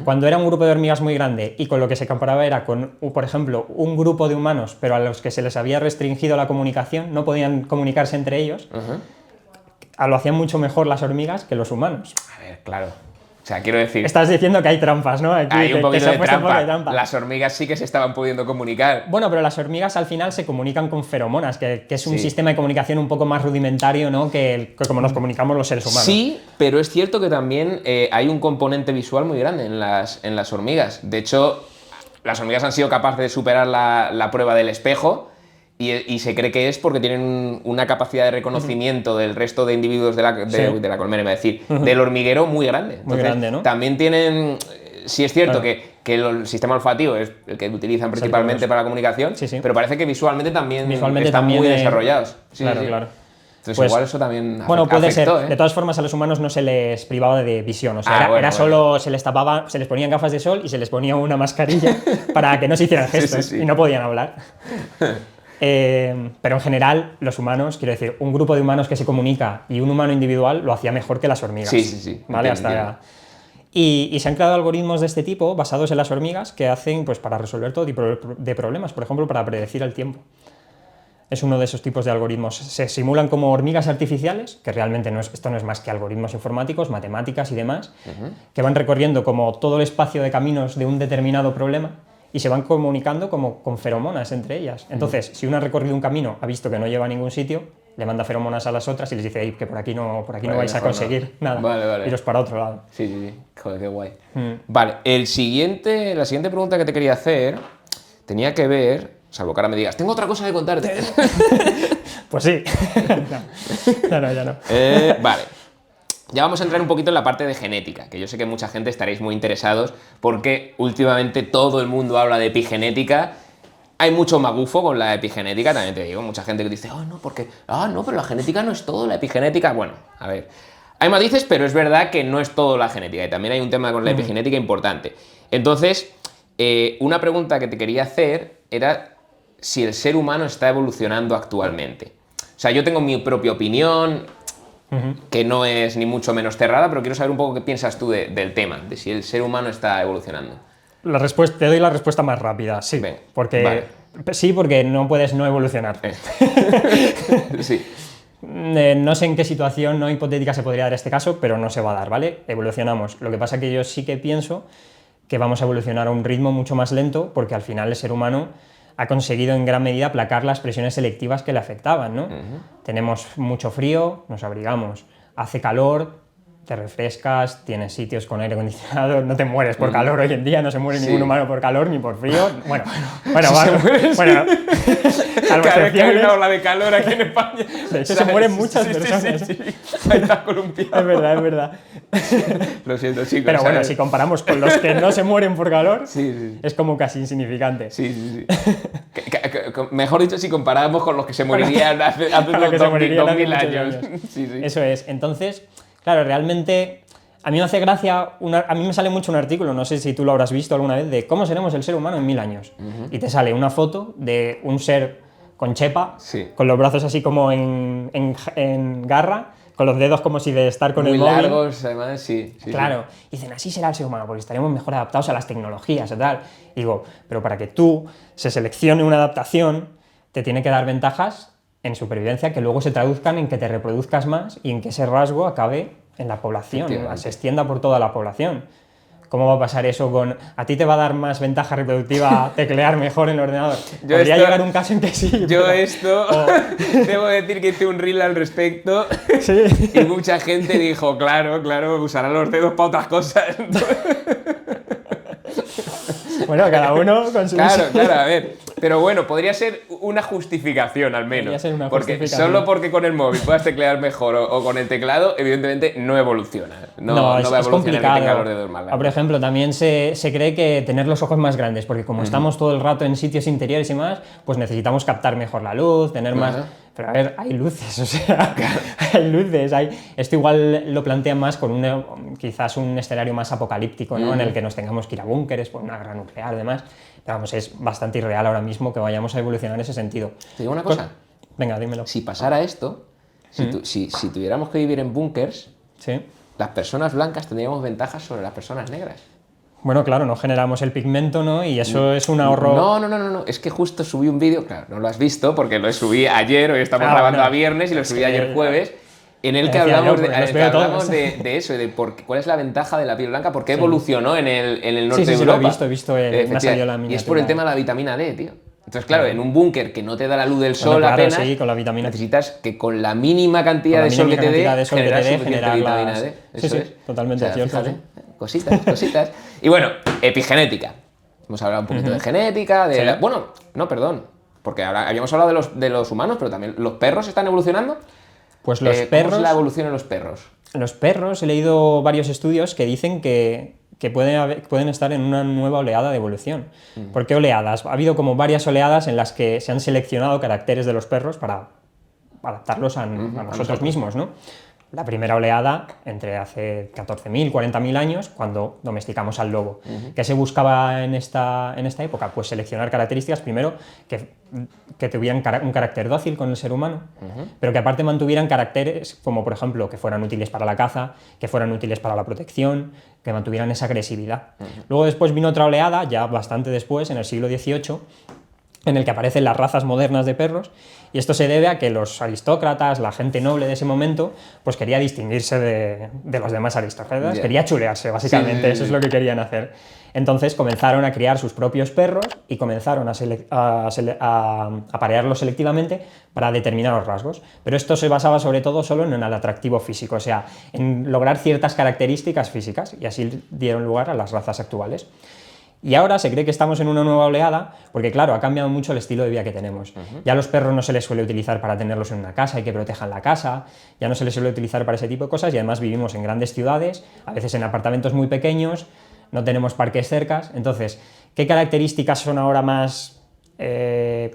Speaker 1: Cuando era un grupo de hormigas muy grande y con lo que se comparaba era con, por ejemplo, un grupo de humanos, pero a los que se les había restringido la comunicación, no podían comunicarse entre ellos, lo hacían mucho mejor las hormigas que los humanos.
Speaker 2: A ver, claro. O sea, quiero decir...
Speaker 1: Estás diciendo que hay trampas, ¿no? Aquí,
Speaker 2: Hay un poquito
Speaker 1: se ha
Speaker 2: de
Speaker 1: puesto un poco de
Speaker 2: trampa. Las hormigas sí que se estaban pudiendo comunicar.
Speaker 1: Bueno, pero las hormigas al final se comunican con feromonas, que es un
Speaker 2: Sí.
Speaker 1: sistema de comunicación un poco más rudimentario, ¿no? que como nos comunicamos los seres humanos.
Speaker 2: Sí, pero es cierto que también hay un componente visual muy grande en las hormigas. De hecho, las hormigas han sido capaces de superar la prueba del espejo y se cree que es porque tienen una capacidad de reconocimiento del resto de individuos de la colmena, iba a decir, del hormiguero muy grande.
Speaker 1: Muy grande, ¿no?
Speaker 2: También tienen... Sí es cierto
Speaker 1: Claro.
Speaker 2: que el sistema olfativo es el que utilizan principalmente para la comunicación,
Speaker 1: Sí, sí.
Speaker 2: pero parece que visualmente también
Speaker 1: Visualmente
Speaker 2: están
Speaker 1: también,
Speaker 2: muy desarrollados. Sí,
Speaker 1: claro,
Speaker 2: sí.
Speaker 1: claro.
Speaker 2: Entonces
Speaker 1: Pues,
Speaker 2: igual eso también
Speaker 1: Bueno, puede
Speaker 2: afectó,
Speaker 1: ser.
Speaker 2: ¿eh?
Speaker 1: De todas formas, a los humanos no se les privaba de visión. O sea, era
Speaker 2: Bueno.
Speaker 1: solo, se les tapaba, se les ponían gafas de sol y se les ponía una mascarilla para que no se hicieran gestos
Speaker 2: sí.
Speaker 1: y no podían hablar. Pero en general, los humanos, quiero decir, un grupo de humanos que se comunica y un humano individual lo hacía mejor que las hormigas.
Speaker 2: Sí.
Speaker 1: ¿Vale?
Speaker 2: Entiendo.
Speaker 1: Y se han creado algoritmos de este tipo basados en las hormigas que hacen pues, para resolver todo tipo de problemas, por ejemplo, para predecir el tiempo. Es uno de esos tipos de algoritmos. Se simulan como hormigas artificiales, que realmente esto no es más que algoritmos informáticos, matemáticas y demás, que van recorriendo como todo el espacio de caminos de un determinado problema y se van comunicando como con feromonas entre ellas. Entonces, si una ha recorrido un camino, ha visto que no lleva a ningún sitio, le manda feromonas a las otras y les dice: "Ey, que por aquí no vais a conseguir nada,
Speaker 2: Vale.
Speaker 1: iros para otro lado".
Speaker 2: Sí. Joder, qué guay. Vale, la siguiente pregunta que te quería hacer tenía que ver, salvo que ahora me digas, tengo otra cosa que contarte.
Speaker 1: Pues sí. No. Ya no.
Speaker 2: Vale. ya vamos a entrar un poquito en la parte de genética, que yo sé que mucha gente estaréis muy interesados porque últimamente todo el mundo habla de epigenética. Hay mucho magufo con la epigenética, también te digo, mucha gente que dice, no, pero la genética no es todo, la epigenética, bueno, a ver, hay matices, pero es verdad que no es todo la genética, y también hay un tema con la epigenética importante. Entonces, una pregunta que te quería hacer era si el ser humano está evolucionando actualmente. O sea, yo tengo mi propia opinión, que no es ni mucho menos cerrada, pero quiero saber un poco qué piensas tú del tema, de si el ser humano está evolucionando.
Speaker 1: Te doy la respuesta más rápida, sí.
Speaker 2: Ven,
Speaker 1: porque,
Speaker 2: vale.
Speaker 1: Sí, porque no puedes no evolucionar.
Speaker 2: Sí.
Speaker 1: No sé en qué situación no hipotética se podría dar este caso, pero no se va a dar, ¿vale? Evolucionamos. Lo que pasa es que yo sí que pienso que vamos a evolucionar a un ritmo mucho más lento, porque al final el ser humano ha conseguido en gran medida aplacar las presiones selectivas que le afectaban, ¿no? Tenemos mucho frío, nos abrigamos, hace calor, te refrescas, tienes sitios con aire acondicionado, no te mueres por calor hoy en día, no se muere ningún humano por calor ni por frío. Bueno, salvo
Speaker 2: Cada vez que hay
Speaker 1: excepciones.
Speaker 2: una ola de calor aquí en España.
Speaker 1: De hecho, se mueren muchas personas.
Speaker 2: Sí. Ahí estás columpiado.
Speaker 1: Es verdad.
Speaker 2: Lo siento, chicos.
Speaker 1: Pero bueno,
Speaker 2: ¿sabes?
Speaker 1: si comparamos con los que no se mueren por calor,
Speaker 2: Sí.
Speaker 1: es como casi insignificante.
Speaker 2: Sí. Mejor dicho, si comparamos con los que se morirían hace
Speaker 1: Con los que se morirían hace
Speaker 2: 2000
Speaker 1: muchos
Speaker 2: años.
Speaker 1: años.
Speaker 2: Sí.
Speaker 1: Eso es. Entonces, claro, realmente a mí me hace gracia, a mí me sale mucho un artículo, no sé si tú lo habrás visto alguna vez, de cómo seremos el ser humano en 1000 años. Y te sale una foto de un ser con chepa,
Speaker 2: Sí.
Speaker 1: con los brazos así como en garra, con los dedos como si de estar con
Speaker 2: Muy
Speaker 1: el móvil.
Speaker 2: largos, además, sí.
Speaker 1: Claro, y dicen, así será el ser humano, porque estaremos mejor adaptados a las tecnologías y tal. Y digo, pero para que tú se seleccione una adaptación, te tiene que dar ventajas en supervivencia que luego se traduzcan en que te reproduzcas más y en que ese rasgo acabe en la población, se extienda por toda la población. ¿Cómo va a pasar eso con... ¿A ti te va a dar más ventaja reproductiva teclear mejor en el ordenador? Podría llegar un caso en que sí.
Speaker 2: Debo decir que hice un reel al respecto.
Speaker 1: Sí.
Speaker 2: Y mucha gente dijo, claro, usarán los dedos para otras cosas.
Speaker 1: Bueno, cada uno con su...
Speaker 2: Claro, a ver. Pero bueno, podría ser una justificación al menos.
Speaker 1: Podría ser una
Speaker 2: porque
Speaker 1: justificación.
Speaker 2: solo porque con el móvil puedas teclear mejor o con el teclado, evidentemente no evoluciona. No va a
Speaker 1: es
Speaker 2: evolucionar
Speaker 1: complicado.
Speaker 2: que tenga los dedos más grandes.
Speaker 1: Por ejemplo, también se cree que tener los ojos más grandes, porque como estamos todo el rato en sitios interiores y más, pues necesitamos captar mejor la luz, tener más... Pero a ver, hay luces, o sea, hay luces. Esto igual lo plantean más con quizás un escenario más apocalíptico, ¿no? En el que nos tengamos que ir a búnkeres por una guerra nuclear y demás. Pero vamos, es bastante irreal ahora mismo que vayamos a evolucionar en ese sentido.
Speaker 2: Te digo una cosa.
Speaker 1: Venga, dímelo.
Speaker 2: Si pasara esto, si tuviéramos que vivir en búnkers,
Speaker 1: Sí.
Speaker 2: las personas blancas tendríamos ventajas sobre las personas negras.
Speaker 1: Bueno, claro, no generamos el pigmento, ¿no? Y eso es un ahorro...
Speaker 2: No. Es que justo subí un vídeo, claro, no lo has visto porque lo subí ayer, hoy estamos grabando a viernes y lo subí ayer jueves, en el que hablamos de eso, de cuál es la ventaja de la piel blanca, por qué evolucionó en el norte de Europa.
Speaker 1: Lo he visto me ha salido la miniatura.
Speaker 2: Y es por el tema de la vitamina D, tío. Entonces, claro, en un búnker que no te da la luz del sol apenas,
Speaker 1: sí, con la vitamina
Speaker 2: necesitas que con la mínima cantidad de sol que te dé, generar vitamina D. Eso es.
Speaker 1: Totalmente cierto.
Speaker 2: Fíjate, cositas. Y bueno, epigenética. Hemos hablado un poquito de genética, porque ahora habíamos hablado de los humanos, pero también los perros están evolucionando.
Speaker 1: Pues los perros...
Speaker 2: ¿Cómo es la evolución en los perros?
Speaker 1: Los perros, he leído varios estudios que dicen que pueden estar en una nueva oleada de evolución. ¿Por qué oleadas? Ha habido como varias oleadas en las que se han seleccionado caracteres de los perros para adaptarlos a nosotros mismos, ¿no? La primera oleada, entre hace 14.000, 40.000 años, cuando domesticamos al lobo. ¿Qué se buscaba en esta época? Pues seleccionar características, primero, que tuvieran un carácter dócil con el ser humano, pero que aparte mantuvieran caracteres como, por ejemplo, que fueran útiles para la caza, que fueran útiles para la protección, que mantuvieran esa agresividad. Luego después vino otra oleada, ya bastante después, en el siglo XVIII, en el que aparecen las razas modernas de perros, y esto se debe a que los aristócratas, la gente noble de ese momento, pues quería distinguirse de los demás aristócratas, quería chulearse, básicamente, eso es lo que querían hacer. Entonces comenzaron a criar sus propios perros y comenzaron a aparearlos selectivamente para determinados rasgos, pero esto se basaba sobre todo solo en el atractivo físico, o sea, en lograr ciertas características físicas, y así dieron lugar a las razas actuales. Y ahora se cree que estamos en una nueva oleada, porque claro, ha cambiado mucho el estilo de vida que tenemos. Ya los perros no se les suele utilizar para tenerlos en una casa y que protejan la casa, ya no se les suele utilizar para ese tipo de cosas, y además vivimos en grandes ciudades, a veces en apartamentos muy pequeños, no tenemos parques cercas. Entonces, ¿qué características son ahora más,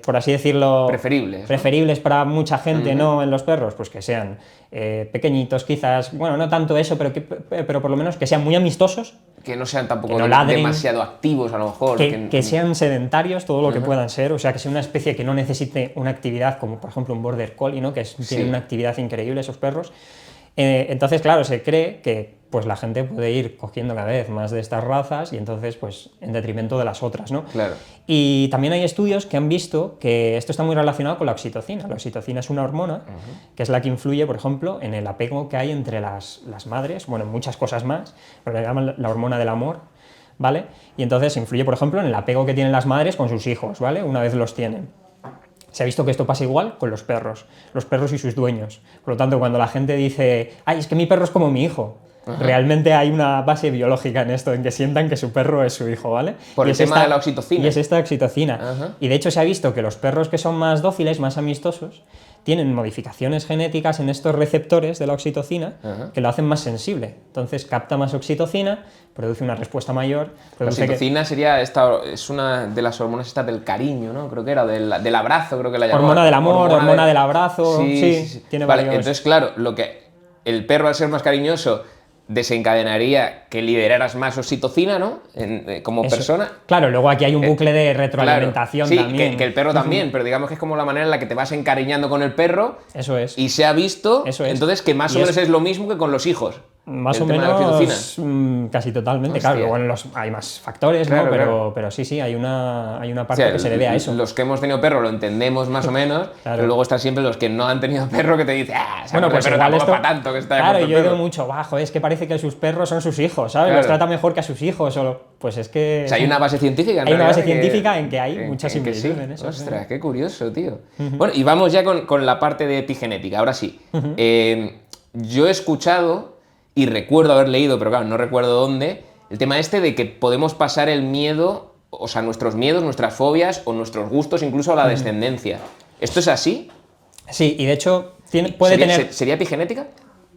Speaker 1: por así decirlo, preferibles para mucha gente, ¿no? En los perros? Pues que sean pequeñitos, quizás, bueno, no tanto eso, pero por lo menos que sean muy amistosos.
Speaker 2: Que no sean tampoco
Speaker 1: no ladren,
Speaker 2: demasiado activos, a lo mejor.
Speaker 1: Que sean sedentarios, todo lo que puedan ser, o sea, que sea una especie que no necesite una actividad, como por ejemplo un Border Collie, ¿no? Tienen una actividad increíble esos perros. Entonces, claro, se cree que pues, la gente puede ir cogiendo cada vez más de estas razas y entonces, pues, en detrimento de las otras, ¿no?
Speaker 2: Claro.
Speaker 1: Y también hay estudios que han visto que esto está muy relacionado con la oxitocina. La oxitocina es una hormona que es la que influye, por ejemplo, en el apego que hay entre las madres, bueno, en muchas cosas más, pero le llaman la hormona del amor, ¿vale? Y entonces influye, por ejemplo, en el apego que tienen las madres con sus hijos, ¿vale? Una vez los tienen. Se ha visto que esto pasa igual con los perros y sus dueños. Por lo tanto, cuando la gente dice, ay, es que mi perro es como mi hijo, realmente hay una base biológica en esto, en que sientan que su perro es su hijo, ¿vale?
Speaker 2: Por el tema de la oxitocina.
Speaker 1: Y es esta oxitocina. Y de hecho se ha visto que los perros que son más dóciles, más amistosos, tienen modificaciones genéticas en estos receptores de la oxitocina que lo hacen más sensible. Entonces capta más oxitocina, produce una respuesta mayor.
Speaker 2: La oxitocina es una de las hormonas estas del cariño, ¿no? Creo que era del abrazo, creo que la llamaban.
Speaker 1: Hormona del amor, hormona del abrazo, sí. Tiene
Speaker 2: vale,
Speaker 1: varios...
Speaker 2: entonces claro, lo que el perro al ser más cariñoso desencadenaría que liberaras más oxitocina, ¿no? Como persona.
Speaker 1: Claro, luego aquí hay un bucle de retroalimentación,
Speaker 2: claro.
Speaker 1: también.
Speaker 2: Que el perro también, pero digamos que es como la manera en la que te vas encariñando con el perro.
Speaker 1: Eso es.
Speaker 2: Y se ha visto, entonces, que más o menos es lo mismo que con los hijos.
Speaker 1: Más o menos, casi totalmente.
Speaker 2: Hostia.
Speaker 1: Claro, luego hay más factores, claro, ¿no? Pero sí, hay una parte que se debe a eso.
Speaker 2: Los que hemos tenido perro lo entendemos más o menos, pero luego están siempre los que no han tenido perro que te dicen,
Speaker 1: bueno, pues
Speaker 2: pero
Speaker 1: igual
Speaker 2: tampoco
Speaker 1: esto,
Speaker 2: para tanto que está de
Speaker 1: claro,
Speaker 2: acuerdo
Speaker 1: yo he
Speaker 2: el
Speaker 1: oído
Speaker 2: perro.
Speaker 1: mucho, bajo, es que parece que sus perros son sus hijos, ¿sabes?
Speaker 2: Claro.
Speaker 1: Los trata mejor que a sus hijos, pues es que...
Speaker 2: O sea, hay una base científica
Speaker 1: Hay una base científica en que hay mucha similitud en eso.
Speaker 2: Ostras, qué curioso, tío. Bueno, y vamos ya con la parte de epigenética, ahora sí. Yo he escuchado, y recuerdo haber leído, pero claro, no recuerdo dónde, el tema este de que podemos pasar el miedo, o sea, nuestros miedos, nuestras fobias o nuestros gustos incluso a la descendencia. ¿Esto es así?
Speaker 1: Sí, y de hecho
Speaker 2: ¿Sería epigenética?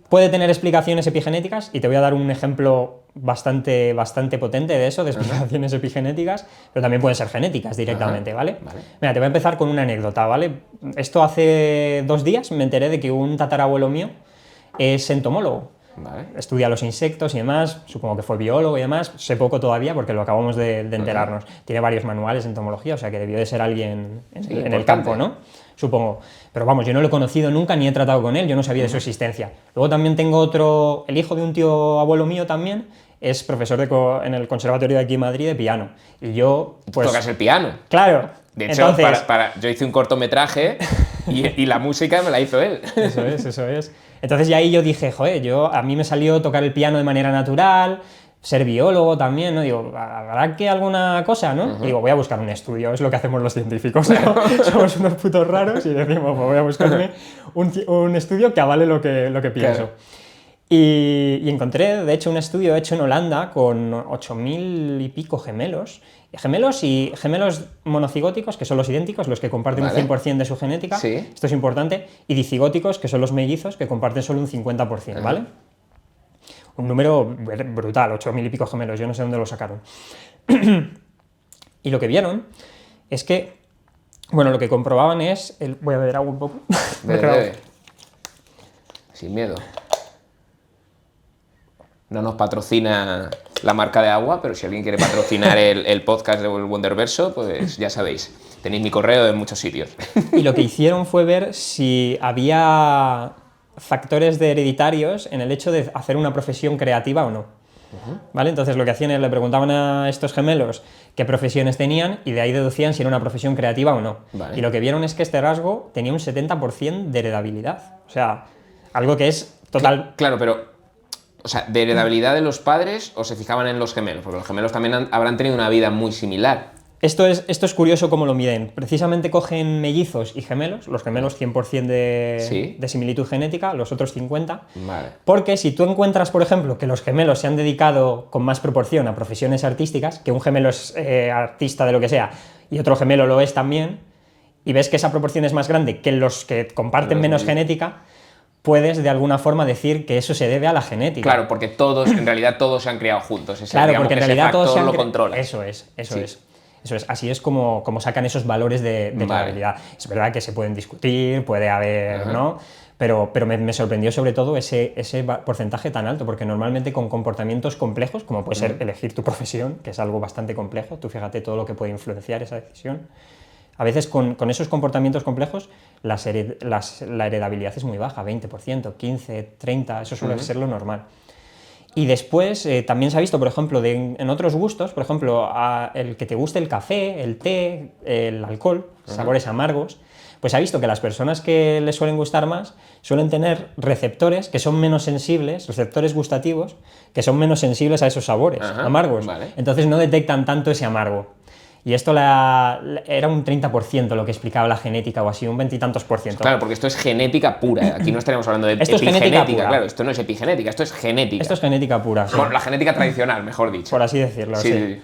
Speaker 1: Puede tener explicaciones epigenéticas, y te voy a dar un ejemplo bastante potente de eso, de explicaciones epigenéticas, pero también pueden ser genéticas directamente, ¿vale? Mira, te voy a empezar con una anécdota, ¿vale? Esto hace 2 días me enteré de que un tatarabuelo mío es entomólogo.
Speaker 2: Vale.
Speaker 1: Estudia los insectos y demás, supongo que fue biólogo y demás, sé poco todavía porque lo acabamos de enterarnos. Tiene varios manuales de entomología, o sea que debió de ser alguien en el campo, ¿no? Supongo. Pero vamos, yo no lo he conocido nunca ni he tratado con él, yo no sabía de su existencia. Luego también tengo el hijo de un tío abuelo mío también, es profesor en el conservatorio de aquí en Madrid de piano. Y yo, pues...
Speaker 2: ¿Tocas el piano?
Speaker 1: Claro.
Speaker 2: De hecho,
Speaker 1: entonces...
Speaker 2: yo hice un cortometraje y la música me la hizo él.
Speaker 1: Eso es. Entonces ya ahí yo dije, joder, a mí me salió tocar el piano de manera natural, ser biólogo también, ¿no? Digo, ¿habrá que alguna cosa, no? Y digo, voy a buscar un estudio, es lo que hacemos los científicos, ¿no? Somos unos putos raros y decimos, pues voy a buscarme un estudio que avale lo que pienso. Claro. Y encontré, de hecho, un estudio hecho en Holanda con 8.000 y pico gemelos y gemelos monocigóticos, que son los idénticos, los que comparten un 100% de su genética, esto es importante, y dicigóticos, que son los mellizos, que comparten solo un 50%, ¿vale? Un número brutal, 8.000 y pico gemelos, yo no sé dónde lo sacaron. Y lo que vieron es que, bueno, lo que comprobaban es... voy a beber agua un poco.
Speaker 2: Bebe. Sin miedo. No nos patrocina la marca de agua, pero si alguien quiere patrocinar el podcast del Wonderverso, pues ya sabéis, tenéis mi correo en muchos sitios.
Speaker 1: Y lo que hicieron fue ver si había factores hereditarios en el hecho de hacer una profesión creativa o no. ¿Vale? Entonces lo que hacían es le preguntaban a estos gemelos qué profesiones tenían y de ahí deducían si era una profesión creativa o no. Vale. Y lo que vieron es que este rasgo tenía un 70% de heredabilidad. O sea, algo que es total...
Speaker 2: Claro, pero... O sea, ¿de heredabilidad de los padres o se fijaban en los gemelos? Porque los gemelos también habrán tenido una vida muy similar.
Speaker 1: Esto es curioso cómo lo miden. Precisamente cogen mellizos y gemelos, los gemelos 100% de similitud genética, los otros 50.
Speaker 2: Vale.
Speaker 1: Porque si tú encuentras, por ejemplo, que los gemelos se han dedicado con más proporción a profesiones artísticas, que un gemelo es artista de lo que sea y otro gemelo lo es también, y ves que esa proporción es más grande que los que comparten menos genética, puedes de alguna forma decir que eso se debe a la genética.
Speaker 2: Claro, porque todos, en realidad todos se han criado juntos.
Speaker 1: Claro, porque en realidad todos
Speaker 2: lo controlan.
Speaker 1: Eso es. Así es como sacan esos valores de probabilidad. Es verdad que se pueden discutir, puede haber, ¿no? Pero me sorprendió sobre todo ese porcentaje tan alto, porque normalmente con comportamientos complejos, como puede ser elegir tu profesión, que es algo bastante complejo, tú fíjate todo lo que puede influenciar esa decisión, a veces con esos comportamientos complejos la heredabilidad es muy baja, 20%, 15, 30, eso suele ser lo normal. Y después también se ha visto, por ejemplo, en otros gustos, por ejemplo, el que te guste el café, el té, el alcohol, sabores amargos, pues se ha visto que las personas que les suelen gustar más suelen tener receptores que son menos sensibles, receptores gustativos, que son menos sensibles a esos sabores amargos.
Speaker 2: Vale.
Speaker 1: Entonces no detectan tanto ese amargo. Y esto era un 30% lo que explicaba la genética o así, un 20 y tantos %.
Speaker 2: Claro, porque esto es genética pura. Aquí no estaríamos hablando de
Speaker 1: esto
Speaker 2: epigenética,
Speaker 1: es genética pura.
Speaker 2: Claro, esto no es epigenética, esto es genética.
Speaker 1: Esto es genética pura, sí.
Speaker 2: Bueno, la genética tradicional, mejor dicho.
Speaker 1: Por así decirlo, sí.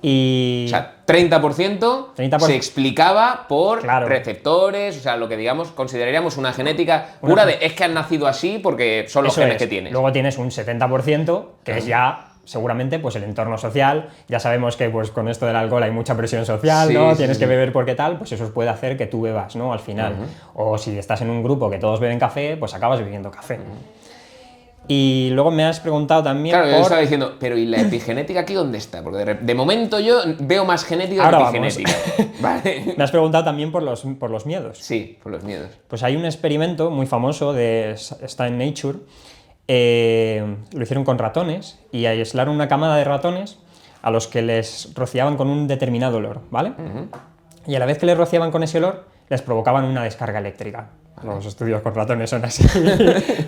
Speaker 2: O sea, 30% se explicaba por receptores, o sea, lo que digamos consideraríamos una genética pura de es que han nacido así porque son los genes que tienes.
Speaker 1: Luego tienes un 70% que es ya seguramente pues el entorno social. Ya sabemos que pues con esto del alcohol hay mucha presión social, ¿no? Tienes que beber porque tal, pues eso puede hacer que tú bebas, ¿no? Al final. O si estás en un grupo que todos beben café, pues acabas bebiendo café. Y luego me has preguntado también
Speaker 2: Claro, yo estaba diciendo, pero ¿y la epigenética aquí dónde está? Porque de momento yo veo más genética que epigenética. Vale.
Speaker 1: Me has preguntado también por los miedos.
Speaker 2: Sí, por los miedos.
Speaker 1: Pues hay un experimento muy famoso, está en Nature, lo hicieron con ratones y aislaron una camada de ratones a los que les rociaban con un determinado olor, ¿vale? Y a la vez que les rociaban con ese olor, les provocaban una descarga eléctrica. Los estudios con ratones son así.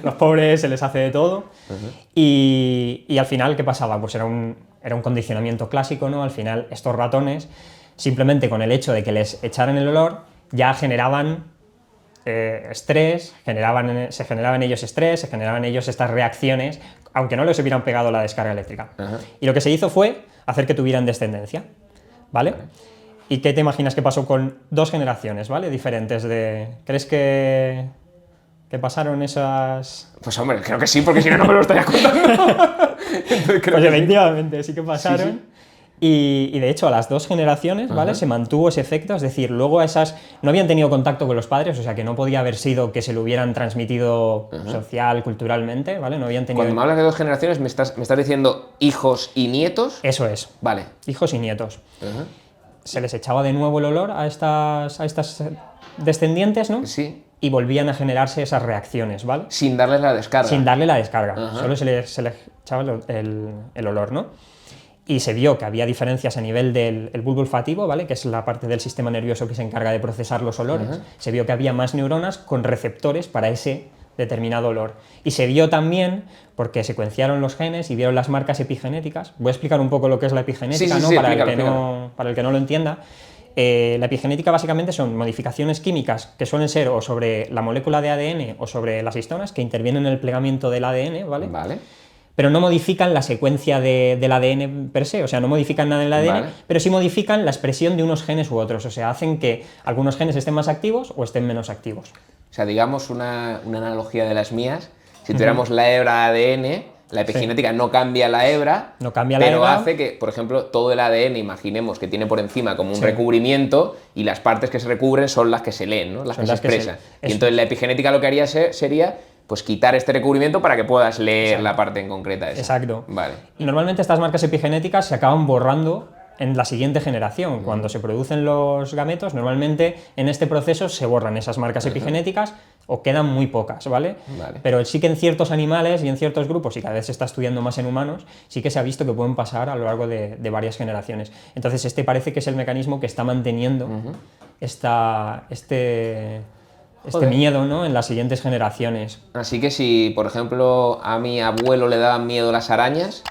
Speaker 1: Los pobres se les hace de todo. Y al final, ¿qué pasaba? Pues era un condicionamiento clásico, ¿no? Al final, estos ratones, simplemente con el hecho de que les echaran el olor, ya generaban estrés, se generaban ellos estrés, se generaban ellos estas reacciones, aunque no les hubieran pegado la descarga eléctrica. Y lo que se hizo fue hacer que tuvieran descendencia, ¿vale? ¿Y qué te imaginas que pasó con 2 generaciones, ¿vale? Diferentes ¿Crees que pasaron esas...?
Speaker 2: Pues hombre, creo que sí, porque si no, no me lo estaría contando.
Speaker 1: Pues efectivamente, sí que pasaron. Sí. Y de hecho a las 2 generaciones, ¿vale? Se mantuvo ese efecto, es decir, luego esas no habían tenido contacto con los padres, o sea que no podía haber sido que se lo hubieran transmitido social, culturalmente, ¿vale? No habían tenido...
Speaker 2: Cuando me hablas de 2 generaciones, ¿me estás diciendo hijos y nietos?
Speaker 1: Eso es.
Speaker 2: Vale.
Speaker 1: Hijos y nietos. Se les echaba de nuevo el olor a estas descendientes, ¿no?
Speaker 2: Sí.
Speaker 1: Y volvían a generarse esas reacciones, ¿vale?
Speaker 2: Sin darles la descarga.
Speaker 1: Sin darle la descarga. Solo se les echaba el olor, ¿no? Y se vio que había diferencias a nivel del bulbo olfativo, ¿vale? Que es la parte del sistema nervioso que se encarga de procesar los olores. Se vio que había más neuronas con receptores para ese determinado olor. Y se vio también, porque secuenciaron los genes y vieron las marcas epigenéticas. Voy a explicar un poco lo que es la epigenética, ¿no? Para el que no lo entienda. La epigenética básicamente son modificaciones químicas que suelen ser o sobre la molécula de ADN o sobre las histonas que intervienen en el plegamiento del ADN, ¿vale?
Speaker 2: Vale.
Speaker 1: Pero no modifican la secuencia del ADN per se, o sea, no modifican nada en el ADN, pero sí modifican la expresión de unos genes u otros, o sea, hacen que algunos genes estén más activos o estén menos activos.
Speaker 2: O sea, digamos una analogía de las mías, si tuviéramos la hebra ADN, la epigenética no cambia la hebra, pero hace que, por ejemplo, todo el ADN, imaginemos que tiene por encima como un recubrimiento y las partes que se recubren son las que se leen, ¿no? Las que se expresan. Y entonces la epigenética lo que haría sería pues quitar este recubrimiento para que puedas leer la parte en concreta esa.
Speaker 1: Exacto.
Speaker 2: Vale.
Speaker 1: Y normalmente estas marcas epigenéticas se acaban borrando en la siguiente generación. Cuando se producen los gametos, normalmente en este proceso se borran esas marcas epigenéticas o quedan muy pocas, ¿vale? Pero sí que en ciertos animales y en ciertos grupos, y cada vez se está estudiando más en humanos, sí que se ha visto que pueden pasar a lo largo de varias generaciones. Entonces este parece que es el mecanismo que está manteniendo este miedo, ¿no? En las siguientes generaciones.
Speaker 2: Así que si, por ejemplo, a mi abuelo le daban miedo las arañas,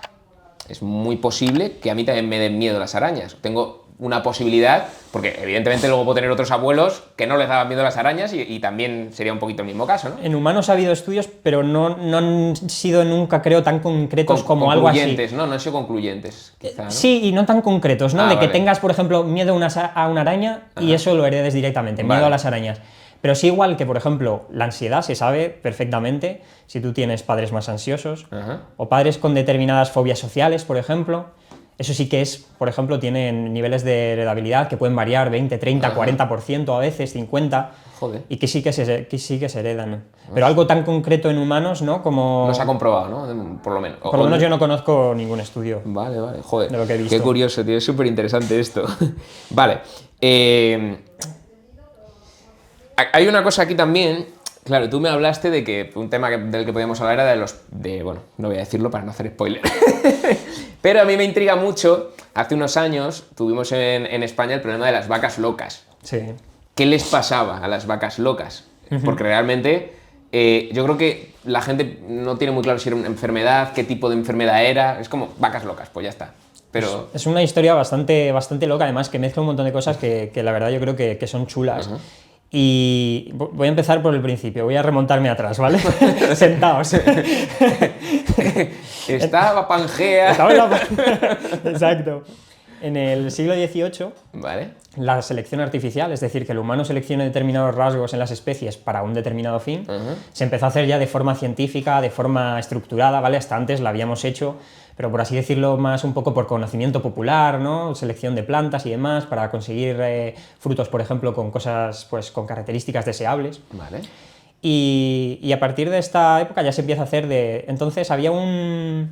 Speaker 2: es muy posible que a mí también me den miedo las arañas. Tengo una posibilidad, porque evidentemente luego puedo tener otros abuelos que no les daban miedo las arañas y también sería un poquito el mismo caso, ¿no?
Speaker 1: En humanos ha habido estudios, pero no han sido nunca, creo, tan concretos como algo así.
Speaker 2: Concluyentes, ¿no? No han sido concluyentes, quizá, ¿no?
Speaker 1: Sí, y no tan concretos, ¿no? De que
Speaker 2: vale.
Speaker 1: tengas, por ejemplo, miedo a una araña y eso lo heredes directamente, miedo
Speaker 2: Vale.
Speaker 1: a las arañas. Pero sí igual que, por ejemplo, la ansiedad se sabe perfectamente si tú tienes padres más ansiosos o padres con determinadas fobias sociales, por ejemplo. Eso sí que es, por ejemplo, tienen niveles de heredabilidad que pueden variar 20, 30, 40% a veces, 50%.
Speaker 2: Joder.
Speaker 1: Y que sí que se heredan. Pero algo tan concreto en humanos, ¿no? Como...
Speaker 2: No se ha comprobado, ¿no? Por lo menos.
Speaker 1: Por lo menos yo no conozco ningún estudio.
Speaker 2: Vale, joder.
Speaker 1: De lo que he visto.
Speaker 2: Qué curioso, tío, es súper interesante esto. Vale. Hay una cosa aquí también. Claro, tú me hablaste de que un tema del que podíamos hablar era bueno, no voy a decirlo para no hacer spoiler. Pero a mí me intriga mucho. Hace unos años tuvimos en España el problema de las vacas locas.
Speaker 1: Sí.
Speaker 2: ¿Qué les pasaba a las vacas locas? Porque realmente yo creo que la gente no tiene muy claro si era una enfermedad, qué tipo de enfermedad era. Es como vacas locas, pues ya está. Pero...
Speaker 1: Es una historia bastante loca, además, que mezcla un montón de cosas que la verdad yo creo que son chulas. Y voy a empezar por el principio, voy a remontarme atrás, ¿vale? Sentaos.
Speaker 2: Estaba Pangea.
Speaker 1: Exacto. En el siglo XVIII,
Speaker 2: Vale.
Speaker 1: la selección artificial, es decir, que el humano seleccione determinados rasgos en las especies para un determinado fin, se empezó a hacer ya de forma científica, de forma estructurada, ¿vale? Hasta antes la habíamos hecho, pero por así decirlo, más un poco por conocimiento popular, ¿no? Selección de plantas y demás, para conseguir frutos, por ejemplo, con cosas, pues, con características deseables.
Speaker 2: Vale.
Speaker 1: Y a partir de esta época ya se empieza a hacer de... Entonces había un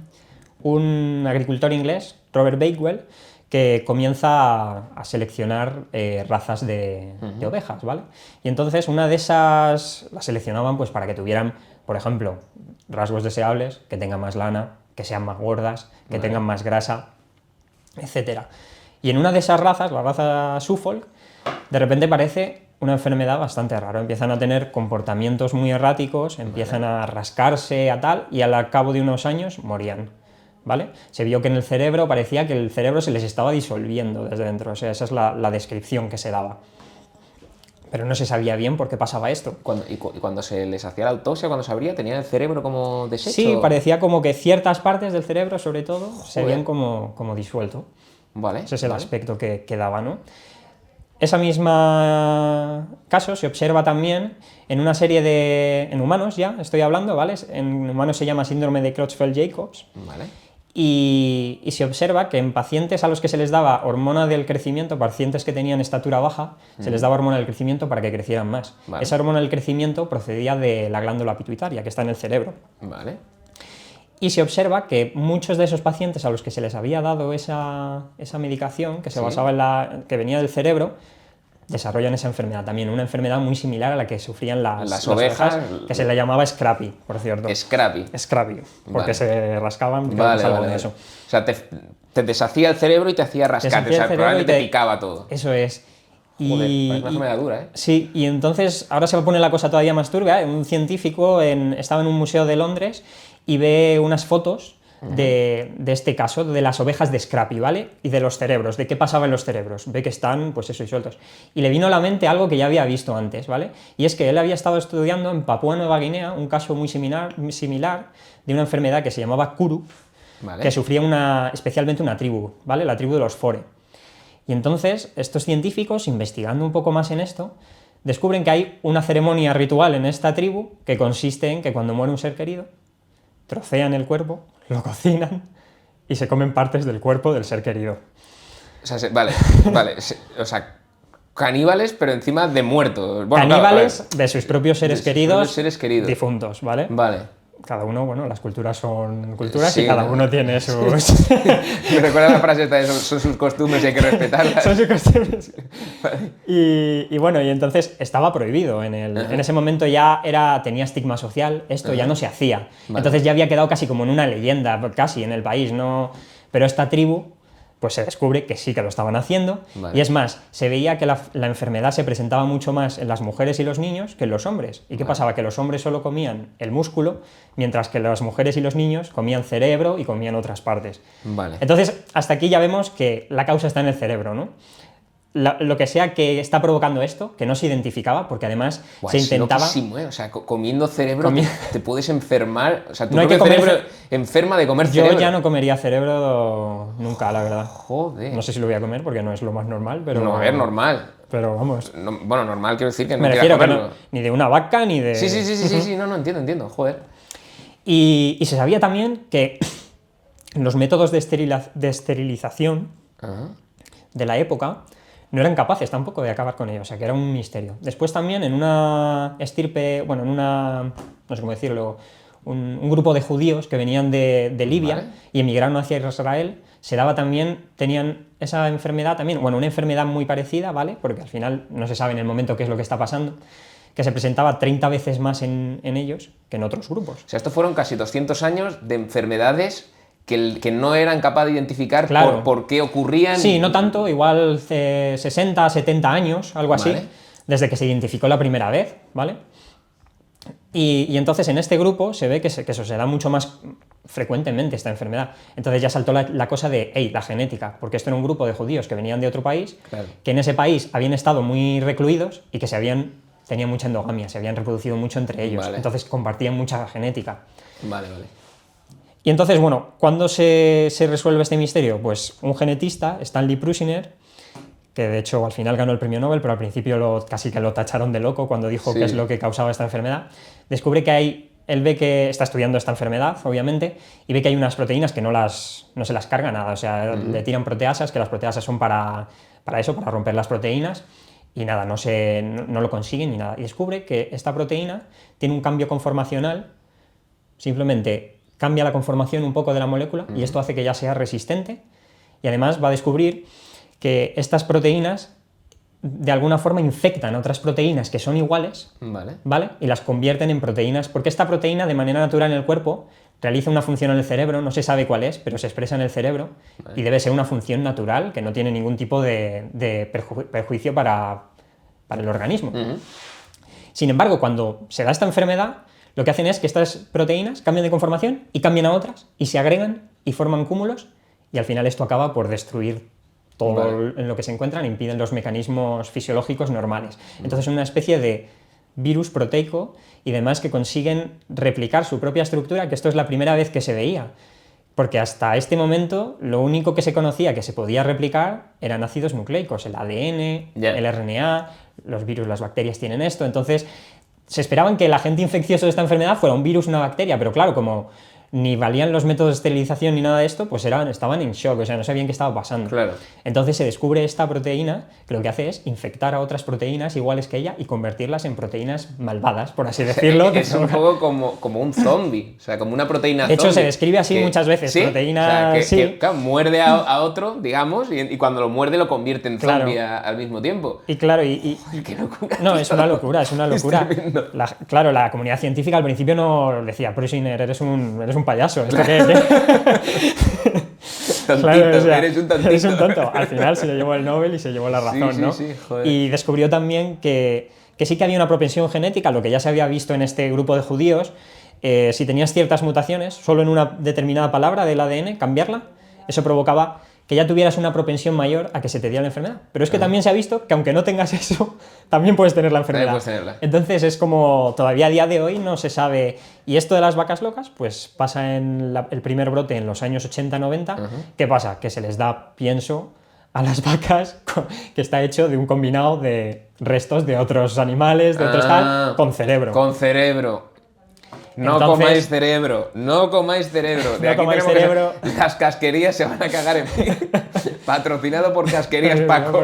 Speaker 1: agricultor inglés, Robert Bakewell, que comienza a seleccionar razas de ovejas, ¿vale? Y entonces una de esas las seleccionaban pues para que tuvieran, por ejemplo, rasgos deseables, que tengan más lana, que sean más gordas, que tengan más grasa, etc. Y en una de esas razas, la raza Suffolk, de repente parece una enfermedad bastante rara. Empiezan a tener comportamientos muy erráticos, empiezan a rascarse, a tal, y al cabo de unos años morían. ¿Vale? Se vio que en el cerebro parecía que el cerebro se les estaba disolviendo desde dentro, o sea, esa es la descripción que se daba. Pero no se sabía bien por qué pasaba esto.
Speaker 2: Y cuando se les hacía la autopsia, cuando se abría, ¿tenía el cerebro como deshecho?
Speaker 1: Sí, parecía como que ciertas partes del cerebro, sobre todo, se veían como disuelto.
Speaker 2: Vale.
Speaker 1: Ese es el aspecto que daba, ¿no? Ese mismo caso se observa también en una serie en humanos ya, estoy hablando, ¿vale? En humanos se llama síndrome de Creutzfeldt-Jacobs.
Speaker 2: Vale.
Speaker 1: Y se observa que en pacientes a los que se les daba hormona del crecimiento, pacientes que tenían estatura baja, se les daba hormona del crecimiento para que crecieran más.
Speaker 2: Vale.
Speaker 1: Esa hormona del crecimiento procedía de la glándula pituitaria, que está en el cerebro.
Speaker 2: Vale.
Speaker 1: Y se observa que muchos de esos pacientes a los que se les había dado esa medicación, que se basaba que venía del cerebro, desarrollan esa enfermedad también, una enfermedad muy similar a la que sufrían las ovejas, que se le llamaba Scrappy, por cierto.
Speaker 2: Scrappy.
Speaker 1: Scrappy, porque se rascaban,
Speaker 2: Vale.
Speaker 1: eso.
Speaker 2: O sea, te deshacía el cerebro y te hacía rascarte, o sea, probablemente te picaba todo.
Speaker 1: Eso es.
Speaker 2: Joder, es una enfermedad dura, ¿eh?
Speaker 1: Sí, y entonces ahora se va a poner la cosa todavía más turbia. Un científico estaba en un museo de Londres y ve unas fotos de este caso, de las ovejas de Scrappy, ¿vale? Y de los cerebros, de qué pasaba en los cerebros. Ve que están, pues eso, disueltos. Y le vino a la mente algo que ya había visto antes, ¿vale? Y es que él había estado estudiando en Papúa Nueva Guinea un caso muy similar de una enfermedad que se llamaba Kuru, que sufría especialmente una tribu, ¿vale? La tribu de los Fore. Y entonces estos científicos, investigando un poco más en esto, descubren que hay una ceremonia ritual en esta tribu que consiste en que cuando muere un ser querido, trocean el cuerpo, lo cocinan y se comen partes del cuerpo del ser querido.
Speaker 2: O sea, vale. O sea, caníbales, pero encima de muertos.
Speaker 1: Bueno, caníbales de sus propios seres queridos difuntos, ¿vale?
Speaker 2: Vale.
Speaker 1: Cada uno, bueno, las culturas son culturas y cada uno tiene sus...
Speaker 2: Me recuerda la frase esta de son sus costumbres y hay que respetarlas.
Speaker 1: Son sus costumbres. Vale. Y bueno, y entonces estaba prohibido. En ese momento ya tenía estigma social, esto ya no se hacía. Vale. Entonces ya había quedado casi como en una leyenda, casi en el país, ¿no? Pero esta tribu pues se descubre que sí que lo estaban haciendo,
Speaker 2: Vale.
Speaker 1: y es más, se veía que la enfermedad se presentaba mucho más en las mujeres y los niños que en los hombres. ¿Y qué pasaba? Que los hombres solo comían el músculo, mientras que las mujeres y los niños comían cerebro y comían otras partes.
Speaker 2: Vale.
Speaker 1: Entonces, hasta aquí ya vemos que la causa está en el cerebro, ¿no? Lo que sea que está provocando esto, que no se identificaba, porque además
Speaker 2: Buah,
Speaker 1: se
Speaker 2: es
Speaker 1: intentaba...
Speaker 2: loquísimo, ¿eh? O sea, comiendo cerebro te puedes enfermar. O sea, tu
Speaker 1: No hay
Speaker 2: propio
Speaker 1: que comer
Speaker 2: cerebro enferma de comer
Speaker 1: Yo
Speaker 2: cerebro.
Speaker 1: ya no comería cerebro nunca, la verdad.
Speaker 2: Joder.
Speaker 1: No sé si lo voy a comer porque no es lo más normal, pero...
Speaker 2: No, a ver, normal.
Speaker 1: Pero vamos,
Speaker 2: Bueno, normal quiero decir que no
Speaker 1: me
Speaker 2: quieras
Speaker 1: refiero que
Speaker 2: comerlo.
Speaker 1: no, ni de una vaca ni de...
Speaker 2: Sí, no, entiendo, joder.
Speaker 1: Y se sabía también que los métodos de esterilización
Speaker 2: Ajá.
Speaker 1: de la época no eran capaces tampoco de acabar con ello, o sea que era un misterio. Después también en una estirpe, bueno, en una, no sé cómo decirlo, un grupo de judíos que venían de Libia
Speaker 2: Vale.
Speaker 1: y emigraron hacia Israel, se daba también, tenían esa enfermedad también, bueno, una enfermedad muy parecida, ¿vale? Porque al final no se sabe en el momento qué es lo que está pasando, que se presentaba 30 veces más en ellos que en otros grupos.
Speaker 2: O sea, estos fueron casi 200 años de enfermedades que no eran capaces de identificar
Speaker 1: Claro.
Speaker 2: por qué ocurrían.
Speaker 1: Sí, no tanto, igual 60, 70 años, algo así,
Speaker 2: Vale.
Speaker 1: desde que se identificó la primera vez, ¿vale? Y entonces en este grupo se ve que eso se da mucho más frecuentemente, esta enfermedad. Entonces ya saltó la cosa de, hey, la genética, porque esto era un grupo de judíos que venían de otro país,
Speaker 2: Claro.
Speaker 1: que en ese país habían estado muy recluidos y que tenían mucha endogamia, se habían reproducido mucho entre ellos,
Speaker 2: Vale.
Speaker 1: entonces compartían mucha genética.
Speaker 2: Vale.
Speaker 1: Y entonces, bueno, ¿cuándo se resuelve este misterio? Pues un genetista, Stanley Prusiner, que de hecho al final ganó el premio Nobel, pero al principio casi que lo tacharon de loco cuando dijo
Speaker 2: Sí.
Speaker 1: qué es lo que causaba esta enfermedad, descubre que él ve que está estudiando esta enfermedad, obviamente, y ve que hay unas proteínas que no se las carga nada, o sea, le tiran proteasas, que las proteasas son para eso, para romper las proteínas, y nada, no lo consiguen ni nada. Y descubre que esta proteína tiene un cambio conformacional, simplemente cambia la conformación un poco de la molécula y esto hace que ya sea resistente, y además va a descubrir que estas proteínas de alguna forma infectan a otras proteínas que son iguales,
Speaker 2: Vale.
Speaker 1: ¿vale? Y las convierten en proteínas, porque esta proteína de manera natural en el cuerpo realiza una función en el cerebro, no se sabe cuál es, pero se expresa en el cerebro, y debe ser una función natural que no tiene ningún tipo de perjuicio para el organismo. Sin embargo, cuando se da esta enfermedad, lo que hacen es que estas proteínas cambian de conformación y cambian a otras, y se agregan y forman cúmulos, y al final esto acaba por destruir todo
Speaker 2: Vale.
Speaker 1: en lo que se encuentran, impiden los mecanismos fisiológicos normales. Entonces es una especie de virus proteico y demás que consiguen replicar su propia estructura, que esto es la primera vez que se veía, porque hasta este momento lo único que se conocía que se podía replicar eran ácidos nucleicos, el ADN,
Speaker 2: Ya.
Speaker 1: el RNA, los virus, las bacterias tienen esto, entonces se esperaban que el agente infeccioso de esta enfermedad fuera un virus, una bacteria, pero claro, como ni valían los métodos de esterilización ni nada de esto, pues estaban en shock, o sea, no sabían qué estaba pasando.
Speaker 2: Claro.
Speaker 1: Entonces se descubre esta proteína que lo que hace es infectar a otras proteínas iguales que ella y convertirlas en proteínas malvadas, por así decirlo.
Speaker 2: Es un poco como un zombie, o sea, como una proteína
Speaker 1: De hecho,
Speaker 2: zombie.
Speaker 1: se describe así muchas veces,
Speaker 2: ¿sí?
Speaker 1: proteína...
Speaker 2: O sea,
Speaker 1: sí.
Speaker 2: que, claro, muerde a otro, digamos, y cuando lo muerde lo convierte en
Speaker 1: Claro.
Speaker 2: zombie al mismo tiempo.
Speaker 1: Y claro,
Speaker 2: Qué locura.
Speaker 1: no, es una locura, es una locura.
Speaker 2: tremendo.
Speaker 1: Claro, la comunidad científica al principio no decía, Prusiner, eres un payaso, ¿esto qué?
Speaker 2: Tontito,
Speaker 1: Claro, o sea,
Speaker 2: eres un tontito.
Speaker 1: eres un tonto. Al final se llevó el Nobel y se llevó la razón,
Speaker 2: sí,
Speaker 1: ¿no?
Speaker 2: sí, joder.
Speaker 1: Y descubrió también que sí que había una propensión genética, lo que ya se había visto en este grupo de judíos, si tenías ciertas mutaciones, solo en una determinada palabra del ADN, cambiarla, eso provocaba que ya tuvieras una propensión mayor a que se te diera la enfermedad. Pero es que también se ha visto que aunque no tengas eso, también puedes tener la enfermedad.
Speaker 2: puedes tenerla.
Speaker 1: Entonces es como todavía a día de hoy no se sabe. Y esto de las vacas locas, pues pasa en el primer brote en los años 80-90. ¿Qué pasa? Que se les da pienso a las vacas que está hecho de un combinado de restos de otros animales, de otros tal, con cerebro.
Speaker 2: Con cerebro. No
Speaker 1: Entonces-
Speaker 2: comáis cerebro, no comáis cerebro. De
Speaker 1: No
Speaker 2: aquí
Speaker 1: comáis
Speaker 2: tenemos que-
Speaker 1: cerebro.
Speaker 2: Las casquerías se van a cagar en mí. Patrocinado por Casquerías Paco.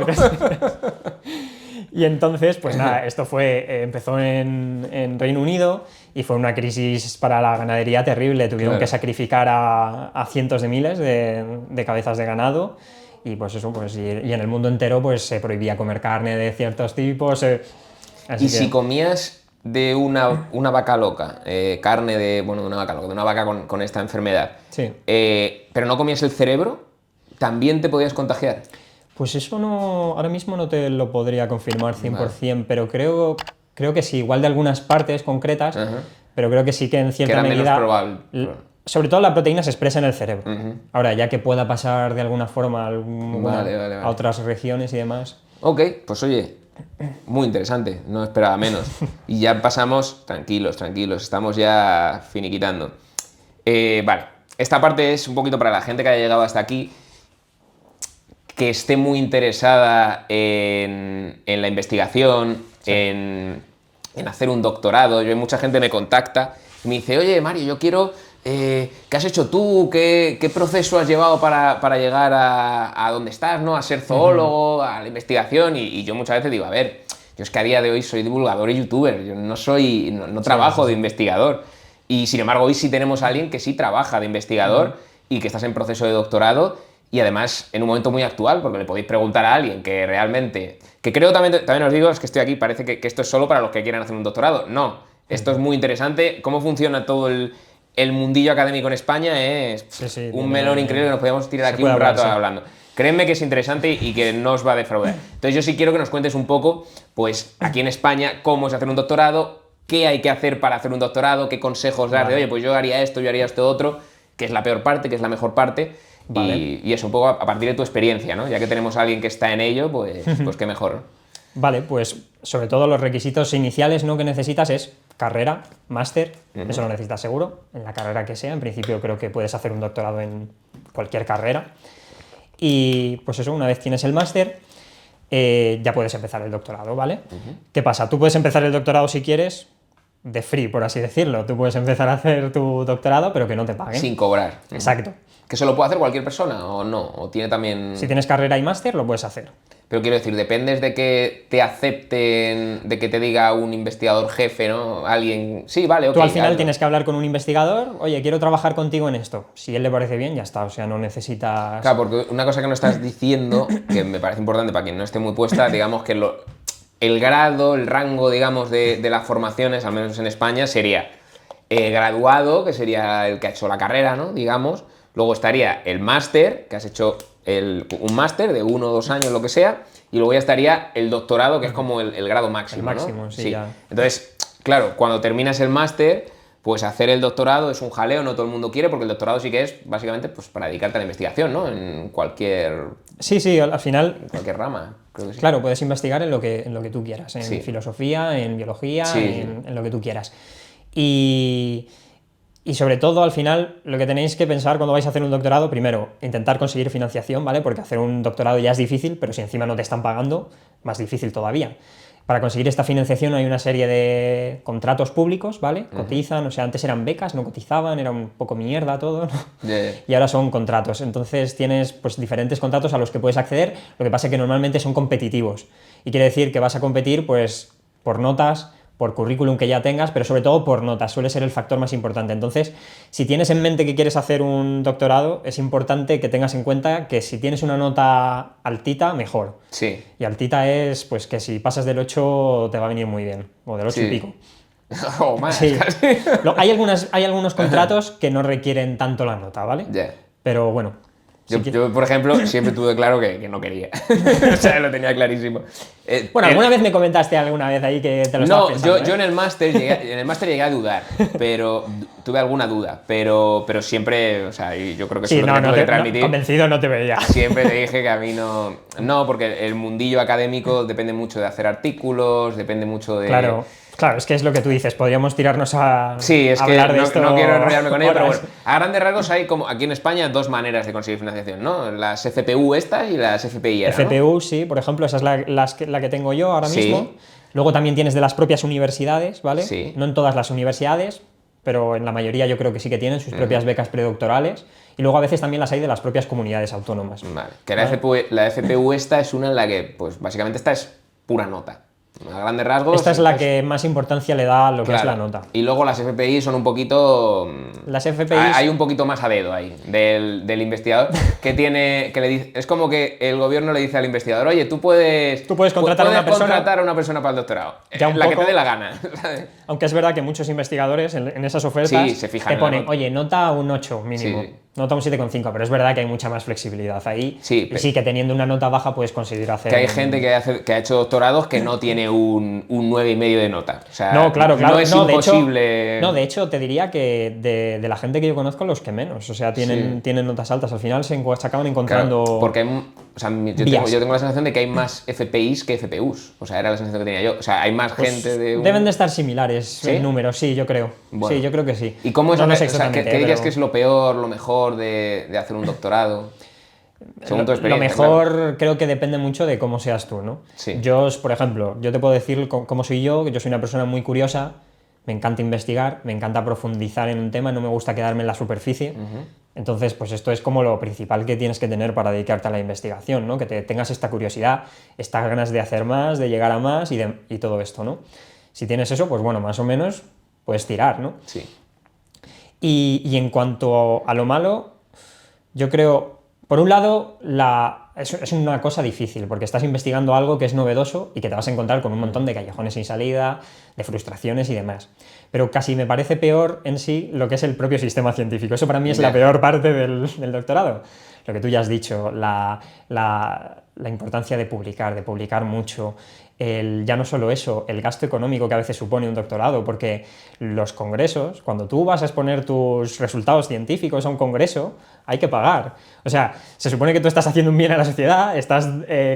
Speaker 1: Y entonces, pues nada, esto empezó en Reino Unido y fue una crisis para la ganadería terrible. Tuvieron
Speaker 2: Claro.
Speaker 1: que sacrificar a cientos de miles de cabezas de ganado y pues eso, pues y en el mundo entero pues se prohibía comer carne de ciertos tipos. Así
Speaker 2: Y
Speaker 1: que,
Speaker 2: si comías de una vaca loca, carne de una vaca loca, de una vaca con esta enfermedad,
Speaker 1: sí.
Speaker 2: pero no comías el cerebro, ¿también te podías contagiar?
Speaker 1: Pues eso no, ahora mismo no te lo podría confirmar 100%, pero creo que sí, igual de algunas partes concretas, pero creo que sí que en
Speaker 2: Que
Speaker 1: cierta
Speaker 2: era menos
Speaker 1: medida...
Speaker 2: probable.
Speaker 1: Sobre todo la proteína se expresa en el cerebro. Ahora, ya que pueda pasar de alguna forma
Speaker 2: Vale.
Speaker 1: a otras regiones y demás...
Speaker 2: Ok, pues oye, muy interesante, no esperaba menos. Y ya pasamos, tranquilos, estamos ya finiquitando. Vale, esta parte es un poquito para la gente que haya llegado hasta aquí, que esté muy interesada en la investigación, en hacer un doctorado. Hay mucha gente que me contacta y me dice, oye, Mario, yo quiero... ¿qué has hecho tú? ¿Qué proceso has llevado para llegar a donde estás, ¿no? A ser zoólogo, a la investigación, y yo muchas veces digo, a ver, yo es que a día de hoy soy divulgador y youtuber, yo no trabajo de investigador, y sin embargo hoy sí tenemos a alguien que sí trabaja de investigador y que estás en proceso de doctorado, y además en un momento muy actual, porque le podéis preguntar a alguien que realmente, que creo también os digo, es que estoy aquí, parece que esto es solo para los que quieran hacer un doctorado, no, esto es muy interesante, cómo funciona todo el mundillo académico en España es un melón increíble que nos podíamos tirar aquí un rato hablando. Créeme que es interesante y que no os va a defraudar. Entonces yo sí quiero que nos cuentes un poco, pues aquí en España, cómo es hacer un doctorado, qué hay que hacer para hacer un doctorado, qué consejos dar de, oye, pues yo haría esto otro, qué es la peor parte, qué es la mejor parte, y eso, un poco a partir de tu experiencia, ¿no? Ya que tenemos a alguien que está en ello, pues qué mejor.
Speaker 1: Vale, pues sobre todo los requisitos iniciales, ¿no?, que necesitas es carrera, máster, eso lo necesitas seguro, en la carrera que sea. En principio creo que puedes hacer un doctorado en cualquier carrera. Y pues eso, una vez tienes el máster, ya puedes empezar el doctorado, ¿vale? ¿Qué pasa? Tú puedes empezar el doctorado si quieres, de free, por así decirlo. Tú puedes empezar a hacer tu doctorado, pero que no te paguen.
Speaker 2: Sin cobrar.
Speaker 1: Exacto.
Speaker 2: ¿Que se lo puede hacer cualquier persona o no? ¿O tiene también...?
Speaker 1: Si tienes carrera y máster, lo puedes hacer.
Speaker 2: Pero quiero decir, dependes de que te acepten, de que te diga un investigador jefe, ¿no? Alguien... Sí, vale, ok.
Speaker 1: Tú al final tienes que hablar con un investigador, oye, quiero trabajar contigo en esto. Si él le parece bien, ya está, o sea, no necesitas...
Speaker 2: Claro, porque una cosa que no estás diciendo, que me parece importante para quien no esté muy puesta, digamos que el grado, el rango, digamos, de las formaciones, al menos en España, sería graduado, que sería el que ha hecho la carrera, ¿no? Digamos. Luego estaría el máster, que has hecho un máster de 1 o 2 años, lo que sea, y luego ya estaría el doctorado, que es como el grado máximo,
Speaker 1: el máximo,
Speaker 2: ¿no?
Speaker 1: sí. Ya.
Speaker 2: Entonces, claro, cuando terminas el máster, pues hacer el doctorado es un jaleo, no todo el mundo quiere, porque el doctorado sí que es básicamente pues para dedicarte a la investigación, ¿no? En cualquier...
Speaker 1: Sí, al final...
Speaker 2: En cualquier rama, creo que sí.
Speaker 1: Claro, puedes investigar en lo que tú quieras, en filosofía, en biología, en lo que tú quieras. Y sobre todo, al final, lo que tenéis que pensar cuando vais a hacer un doctorado, primero, intentar conseguir financiación, ¿vale? Porque hacer un doctorado ya es difícil, pero si encima no te están pagando, más difícil todavía. Para conseguir esta financiación hay una serie de contratos públicos, ¿vale? Cotizan, o sea, antes eran becas, no cotizaban, era un poco mierda todo, ¿no? Y ahora son contratos. Entonces tienes pues diferentes contratos a los que puedes acceder, lo que pasa es que normalmente son competitivos. Y quiere decir que vas a competir pues por notas, por currículum que ya tengas, pero sobre todo por notas, suele ser el factor más importante. Entonces, si tienes en mente que quieres hacer un doctorado, es importante que tengas en cuenta que si tienes una nota altita, mejor.
Speaker 2: Sí.
Speaker 1: Y altita es, pues, que si pasas del 8 te va a venir muy bien, o del 8 y pico.
Speaker 2: O más,
Speaker 1: sí.
Speaker 2: Casi.
Speaker 1: Hay algunos contratos que no requieren tanto la nota, ¿vale? Pero bueno...
Speaker 2: Yo, por ejemplo, siempre tuve claro que no quería. O sea, lo tenía clarísimo.
Speaker 1: Bueno, alguna vez me comentaste alguna vez ahí que te lo estabas pensando,
Speaker 2: yo en el máster llegué a dudar, pero tuve alguna duda, pero siempre, o sea, y yo creo que eso lo que tuve que transmitir.
Speaker 1: Convencido no te veía.
Speaker 2: Siempre te dije que a mí no, porque el mundillo académico depende mucho de hacer artículos, depende mucho de...
Speaker 1: Claro, es que es lo que tú dices, podríamos tirarnos a hablar de esto.
Speaker 2: No quiero enrollarme con ello, pero bueno, a grandes rasgos hay como aquí en España 2 maneras de conseguir financiación, ¿no? Las FPU estas y las FPI.
Speaker 1: FPU, ¿no? Sí, por ejemplo, esa es la que tengo yo ahora mismo. Luego también tienes de las propias universidades, ¿vale?
Speaker 2: Sí.
Speaker 1: No en todas las universidades, pero en la mayoría yo creo que sí que tienen sus propias becas predoctorales. Y luego a veces también las hay de las propias comunidades autónomas.
Speaker 2: Vale, que la FPU esta es una en la que, pues básicamente esta es pura nota. A grandes rasgos...
Speaker 1: Esta es la que más importancia le da a lo que es la nota.
Speaker 2: Y luego las FPI son un poquito...
Speaker 1: Las FPI...
Speaker 2: Hay un poquito más a dedo ahí, del investigador, que le dice... Es como que el gobierno le dice al investigador, oye, tú puedes contratar a una persona para el doctorado. Que te dé la gana.
Speaker 1: Aunque es verdad que muchos investigadores en esas ofertas
Speaker 2: se fijan
Speaker 1: te ponen, oye, nota un 8 mínimo.
Speaker 2: Sí.
Speaker 1: nota un 7,5, pero es verdad que hay mucha más flexibilidad ahí.
Speaker 2: Sí,
Speaker 1: y sí, que teniendo una nota baja puedes conseguir hacer...
Speaker 2: Que hay gente que ha hecho doctorados que no tiene un 9,5 de nota. O sea,
Speaker 1: No, claro.
Speaker 2: no es imposible...
Speaker 1: De hecho, te diría que de la gente que yo conozco, los que menos. O sea, tienen notas altas. Al final se acaban encontrando...
Speaker 2: Claro, porque yo tengo la sensación de que hay más FPIs que FPUs. O sea, era la sensación que tenía yo. O sea, hay más gente de...
Speaker 1: Deben de estar similares
Speaker 2: ¿Sí?
Speaker 1: en números, sí, yo creo.
Speaker 2: Bueno.
Speaker 1: Sí, yo creo que sí.
Speaker 2: ¿Y cómo es
Speaker 1: no
Speaker 2: o
Speaker 1: sé
Speaker 2: sea, ¿qué dirías
Speaker 1: pero...
Speaker 2: que es lo peor, lo mejor de hacer un doctorado? Según tu experiencia.
Speaker 1: Lo mejor
Speaker 2: claro.
Speaker 1: creo que depende mucho de cómo seas tú, ¿no?
Speaker 2: Sí.
Speaker 1: Yo, por ejemplo, yo te puedo decir cómo soy yo, que yo soy una persona muy curiosa, me encanta investigar, me encanta profundizar en un tema, no me gusta quedarme en la superficie. Entonces, pues esto es como lo principal que tienes que tener para dedicarte a la investigación, ¿no? Que tengas esta curiosidad, estas ganas de hacer más, de llegar a más y todo esto, ¿no? Si tienes eso, pues bueno, más o menos puedes tirar, ¿no?
Speaker 2: Sí.
Speaker 1: Y en cuanto a lo malo, yo creo, por un lado, es una cosa difícil, porque estás investigando algo que es novedoso y que te vas a encontrar con un montón de callejones sin salida, de frustraciones y demás. Pero casi me parece peor en sí lo que es el propio sistema científico. Eso para mí es la peor parte del doctorado. Lo que tú ya has dicho, la importancia de publicar mucho. Ya no solo eso, el gasto económico que a veces supone un doctorado, porque los congresos, cuando tú vas a exponer tus resultados científicos a un congreso, hay que pagar. O sea, se supone que tú estás haciendo un bien a la sociedad, estás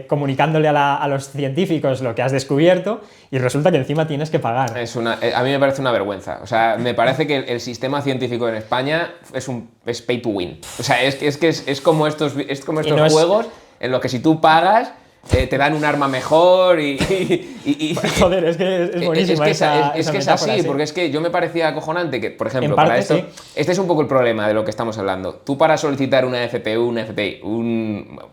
Speaker 1: comunicándole a los científicos lo que has descubierto y resulta que encima tienes que pagar.
Speaker 2: A mí me parece una vergüenza. O sea, me parece que el sistema científico en España es pay to win. O sea, es como estos juegos en los que si tú pagas te dan un arma mejor y
Speaker 1: joder, es que es buenísima
Speaker 2: es que es así,
Speaker 1: sí.
Speaker 2: porque es que yo me parecía acojonante que, por ejemplo,
Speaker 1: en parte,
Speaker 2: para esto,
Speaker 1: sí.
Speaker 2: Este es un poco el problema de lo que estamos hablando. Tú para solicitar una FPU, una FPI,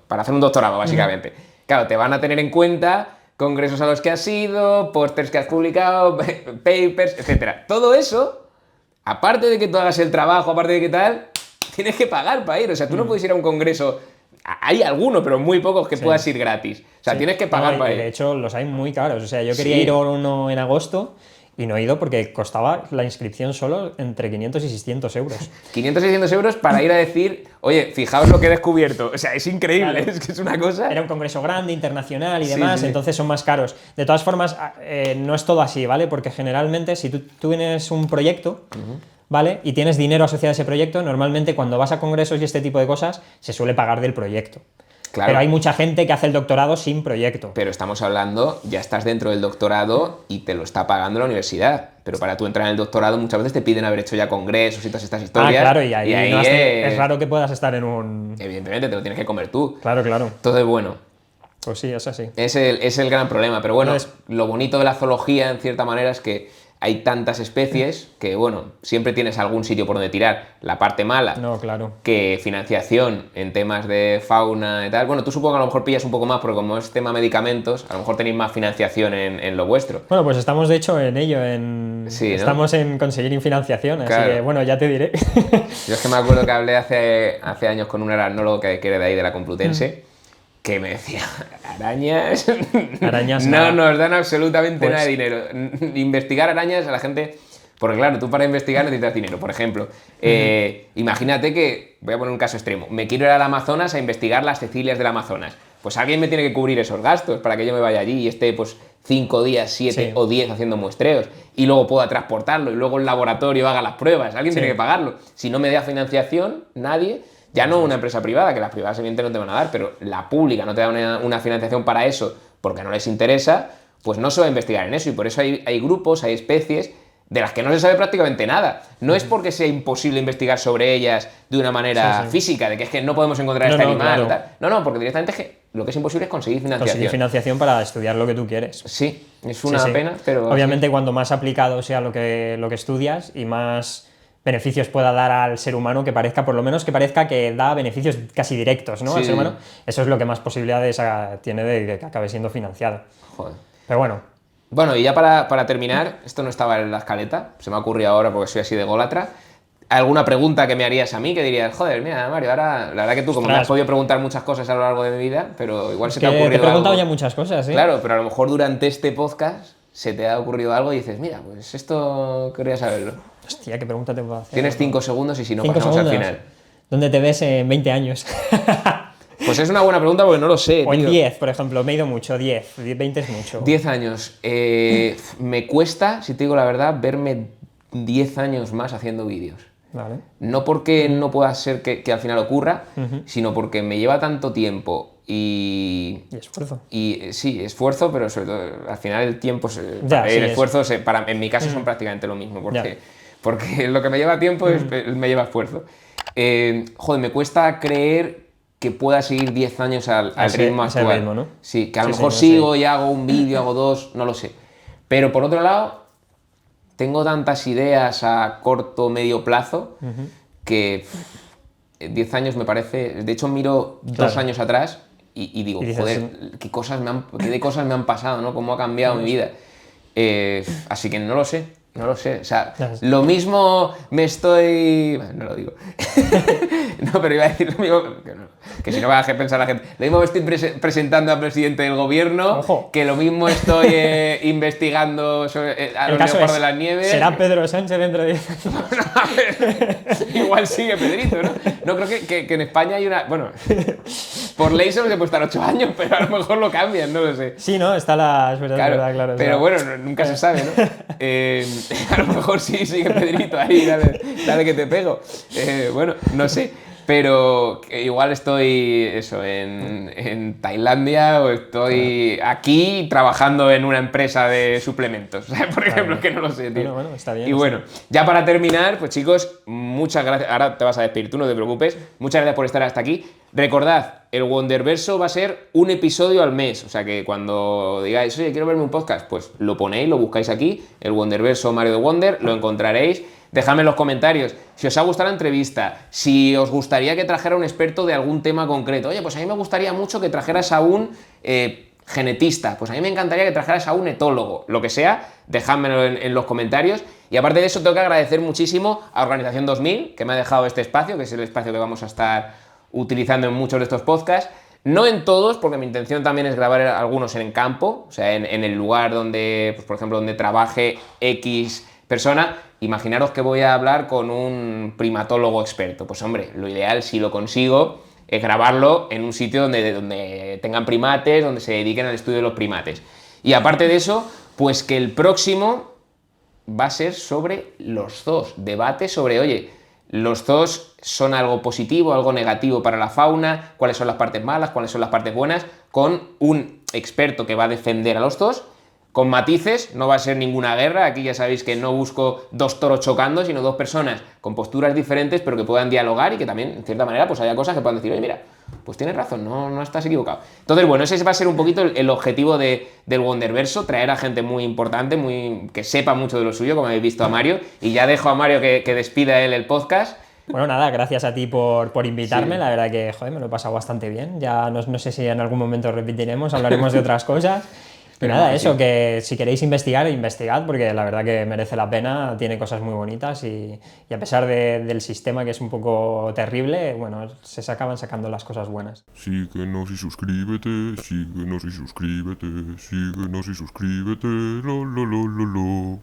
Speaker 2: para hacer un doctorado, básicamente, claro, te van a tener en cuenta congresos a los que has ido, pósters que has publicado, papers, etcétera. Todo eso, aparte de que tú hagas el trabajo, aparte de que tal, tienes que pagar para ir. O sea, tú no puedes ir a un congreso. Hay algunos, pero muy pocos que puedas ir gratis. O sea, tienes que pagar para ir.
Speaker 1: De hecho, los hay muy caros. O sea, yo quería ir a uno en agosto y no he ido porque costaba la inscripción solo entre 500 y 600 euros.
Speaker 2: 500 y 600 euros para ir a decir, oye, fijaos lo que he descubierto. O sea, es increíble, claro. Es que es una cosa...
Speaker 1: Era un congreso grande, internacional y demás, entonces son más caros. De todas formas, no es todo así, ¿vale? Porque generalmente, si tú tienes un proyecto... ¿vale? Y tienes dinero asociado a ese proyecto, normalmente cuando vas a congresos y este tipo de cosas, se suele pagar del proyecto. Claro. Pero hay mucha gente que hace el doctorado sin proyecto.
Speaker 2: Pero estamos hablando, ya estás dentro del doctorado y te lo está pagando la universidad. Pero para tú entrar en el doctorado muchas veces te piden haber hecho ya congresos y todas estas historias.
Speaker 1: Claro, y ahí no es raro que puedas estar en un...
Speaker 2: Evidentemente, te lo tienes que comer tú.
Speaker 1: Claro.
Speaker 2: Entonces, bueno...
Speaker 1: Pues sí, es así.
Speaker 2: Es el gran problema. Pero bueno, lo bonito de la zoología, en cierta manera, es que hay tantas especies que, bueno, siempre tienes algún sitio por donde tirar. La parte mala,
Speaker 1: claro.
Speaker 2: Que financiación en temas de fauna y tal. Bueno, tú supongo que a lo mejor pillas un poco más, porque como es tema medicamentos, a lo mejor tenéis más financiación en lo vuestro.
Speaker 1: Bueno, pues estamos de hecho en ello,
Speaker 2: sí, ¿no?
Speaker 1: Estamos en conseguir financiación,
Speaker 2: claro.
Speaker 1: Así que, bueno, ya te diré.
Speaker 2: Yo es que me acuerdo que hablé hace años con un aracnólogo que era de ahí, de la Complutense, que me decía, arañas no nos dan absolutamente nada de dinero. Investigar arañas a la gente... Porque claro, tú para investigar necesitas dinero. Por ejemplo, imagínate que, voy a poner un caso extremo, me quiero ir al Amazonas a investigar las cecilias del Amazonas. Pues alguien me tiene que cubrir esos gastos para que yo me vaya allí y esté pues 5 días, 7 o 10 haciendo muestreos y luego pueda transportarlo y luego el laboratorio haga las pruebas. Alguien tiene que pagarlo. Si no me da financiación, nadie... Ya no una empresa privada, que las privadas evidentemente no te van a dar, pero la pública no te da una financiación para eso porque no les interesa, pues no se va a investigar en eso. Y por eso hay grupos, hay especies de las que no se sabe prácticamente nada. No es porque sea imposible investigar sobre ellas de una manera física, de que es que no podemos encontrar este animal. Claro. No, porque directamente es que lo que es imposible es conseguir financiación.
Speaker 1: Conseguir financiación para estudiar lo que tú quieres.
Speaker 2: Sí, es una pena, pero...
Speaker 1: Obviamente cuanto más aplicado sea lo que estudias y más... beneficios pueda dar al ser humano, que parezca que da beneficios casi directos, ¿no? Al ser humano, eso es lo que más posibilidades tiene de que acabe siendo financiado.
Speaker 2: Joder.
Speaker 1: Pero bueno.
Speaker 2: Bueno, y ya para terminar, esto no estaba en la escaleta, se me ha ocurrido ahora porque soy así de ególatra. ¿Alguna pregunta que me harías a mí que dirías, joder, mira, Mario, ahora la verdad que tú como me has podido preguntar muchas cosas a lo largo de mi vida, pero igual se te ha ocurrido algo?
Speaker 1: Te he preguntado ya muchas cosas, ¿eh?
Speaker 2: Claro, pero a lo mejor durante este podcast se te ha ocurrido algo y dices, mira, pues esto quería saberlo.
Speaker 1: Hostia, ¿qué pregunta te puedo hacer?
Speaker 2: Tienes 5 segundos y si no pasamos al final.
Speaker 1: ¿Dónde te ves en 20 años?
Speaker 2: Pues es una buena pregunta porque no lo sé,
Speaker 1: O en
Speaker 2: tío.
Speaker 1: 10, por ejemplo, me he ido mucho, 10, 20 es mucho.
Speaker 2: 10 años. Me cuesta, si te digo la verdad, verme 10 años más haciendo vídeos.
Speaker 1: Vale.
Speaker 2: No porque no pueda ser que al final ocurra, sino porque me lleva tanto tiempo
Speaker 1: Y esfuerzo.
Speaker 2: y sí, esfuerzo, pero sobre todo al final el tiempo,
Speaker 1: Ya,
Speaker 2: el
Speaker 1: sí,
Speaker 2: esfuerzo, en mi caso son prácticamente lo mismo,
Speaker 1: Ya.
Speaker 2: porque lo que me lleva tiempo me lleva esfuerzo. Joder, me cuesta creer que pueda seguir 10 años al ritmo
Speaker 1: ese
Speaker 2: actual.
Speaker 1: ritmo, ¿no?
Speaker 2: Sí, que a lo
Speaker 1: Sí,
Speaker 2: mejor
Speaker 1: no
Speaker 2: sigo
Speaker 1: sé.
Speaker 2: y hago un vídeo, hago dos, no lo sé. Pero por otro lado, tengo tantas ideas a corto o medio plazo que 10 años me parece. De hecho, miro 2
Speaker 1: Claro.
Speaker 2: años atrás y digo,
Speaker 1: Y dices,
Speaker 2: joder, qué de cosas me han pasado, ¿no? Cómo ha cambiado mi vida. Así que no lo sé, no lo sé. O sea,
Speaker 1: Ya sé.
Speaker 2: lo mismo me estoy. Bueno, no lo digo. No, pero iba a decir lo mismo. Que si no va a pensar la gente. Lo mismo me estoy presentando al presidente del gobierno,
Speaker 1: Ojo.
Speaker 2: que lo mismo estoy investigando sobre, a
Speaker 1: El
Speaker 2: los
Speaker 1: caso
Speaker 2: leopardos
Speaker 1: es,
Speaker 2: de las nieves.
Speaker 1: ¿será Pedro Sánchez dentro de 10 años?
Speaker 2: A ver, igual sigue Pedrito, ¿no? No creo que en España hay una. Bueno, por ley solo se puede estar 8 años, pero a lo mejor lo cambian, no lo sé.
Speaker 1: Sí, ¿no? Está la... Es verdad,
Speaker 2: Claro,
Speaker 1: es verdad, claro.
Speaker 2: pero bueno, nunca se sabe, ¿no? A lo mejor sí sigue Pedrito ahí, dale que te pego. Bueno, no sé. Pero igual estoy eso, en Tailandia o estoy aquí trabajando en una empresa de suplementos, por ejemplo, que no lo sé, tío.
Speaker 1: Bueno, está bien.
Speaker 2: Y bueno, ya para terminar, pues chicos, muchas gracias. Ahora te vas a despedir tú, no te preocupes. Muchas gracias por estar hasta aquí. Recordad, el Wonderverso va a ser un episodio al mes. O sea que cuando digáis, oye, quiero verme un podcast, pues lo ponéis, lo buscáis aquí, el Wonderverso Mario de Wonder, lo encontraréis. Dejadme en los comentarios si os ha gustado la entrevista, si os gustaría que trajera un experto de algún tema concreto. Oye, pues a mí me gustaría mucho que trajeras a un genetista, pues a mí me encantaría que trajeras a un etólogo, lo que sea, dejádmelo en los comentarios. Y aparte de eso, tengo que agradecer muchísimo a Organización 2000, que me ha dejado este espacio, que es el espacio que vamos a estar utilizando en muchos de estos podcasts. No en todos, porque mi intención también es grabar algunos en campo, o sea, en el lugar donde, pues por ejemplo, donde trabaje X persona. Imaginaros que voy a hablar con un primatólogo experto. Pues hombre, lo ideal, si lo consigo, es grabarlo en un sitio donde tengan primates, donde se dediquen al estudio de los primates. Y aparte de eso, pues que el próximo va a ser sobre los zoos. Debate sobre, oye, los zoos son algo positivo, algo negativo para la fauna, cuáles son las partes malas, cuáles son las partes buenas, con un experto que va a defender a los zoos, con matices, no va a ser ninguna guerra, aquí ya sabéis que no busco dos toros chocando, sino dos personas con posturas diferentes, pero que puedan dialogar y que también, en cierta manera, pues haya cosas que puedan decir, oye, mira, pues tienes razón, no estás equivocado. Entonces, bueno, ese va a ser un poquito el objetivo del Wonderverso, traer a gente muy importante, que sepa mucho de lo suyo, como habéis visto a Mario, y ya dejo a Mario que despida él el podcast.
Speaker 1: Bueno, nada, gracias a ti por invitarme.
Speaker 2: Sí.
Speaker 1: La verdad que, joder, me lo he pasado bastante bien. Ya no sé si en algún momento repetiremos, hablaremos de otras cosas. Y
Speaker 2: Pero
Speaker 1: nada,
Speaker 2: no,
Speaker 1: eso,
Speaker 2: sí.
Speaker 1: que si queréis investigar, investigad, porque la verdad que merece la pena, tiene cosas muy bonitas y a pesar del sistema que es un poco terrible, bueno, se acaban sacando las cosas buenas.
Speaker 3: Síguenos y suscríbete, síguenos y suscríbete, síguenos y suscríbete, lo.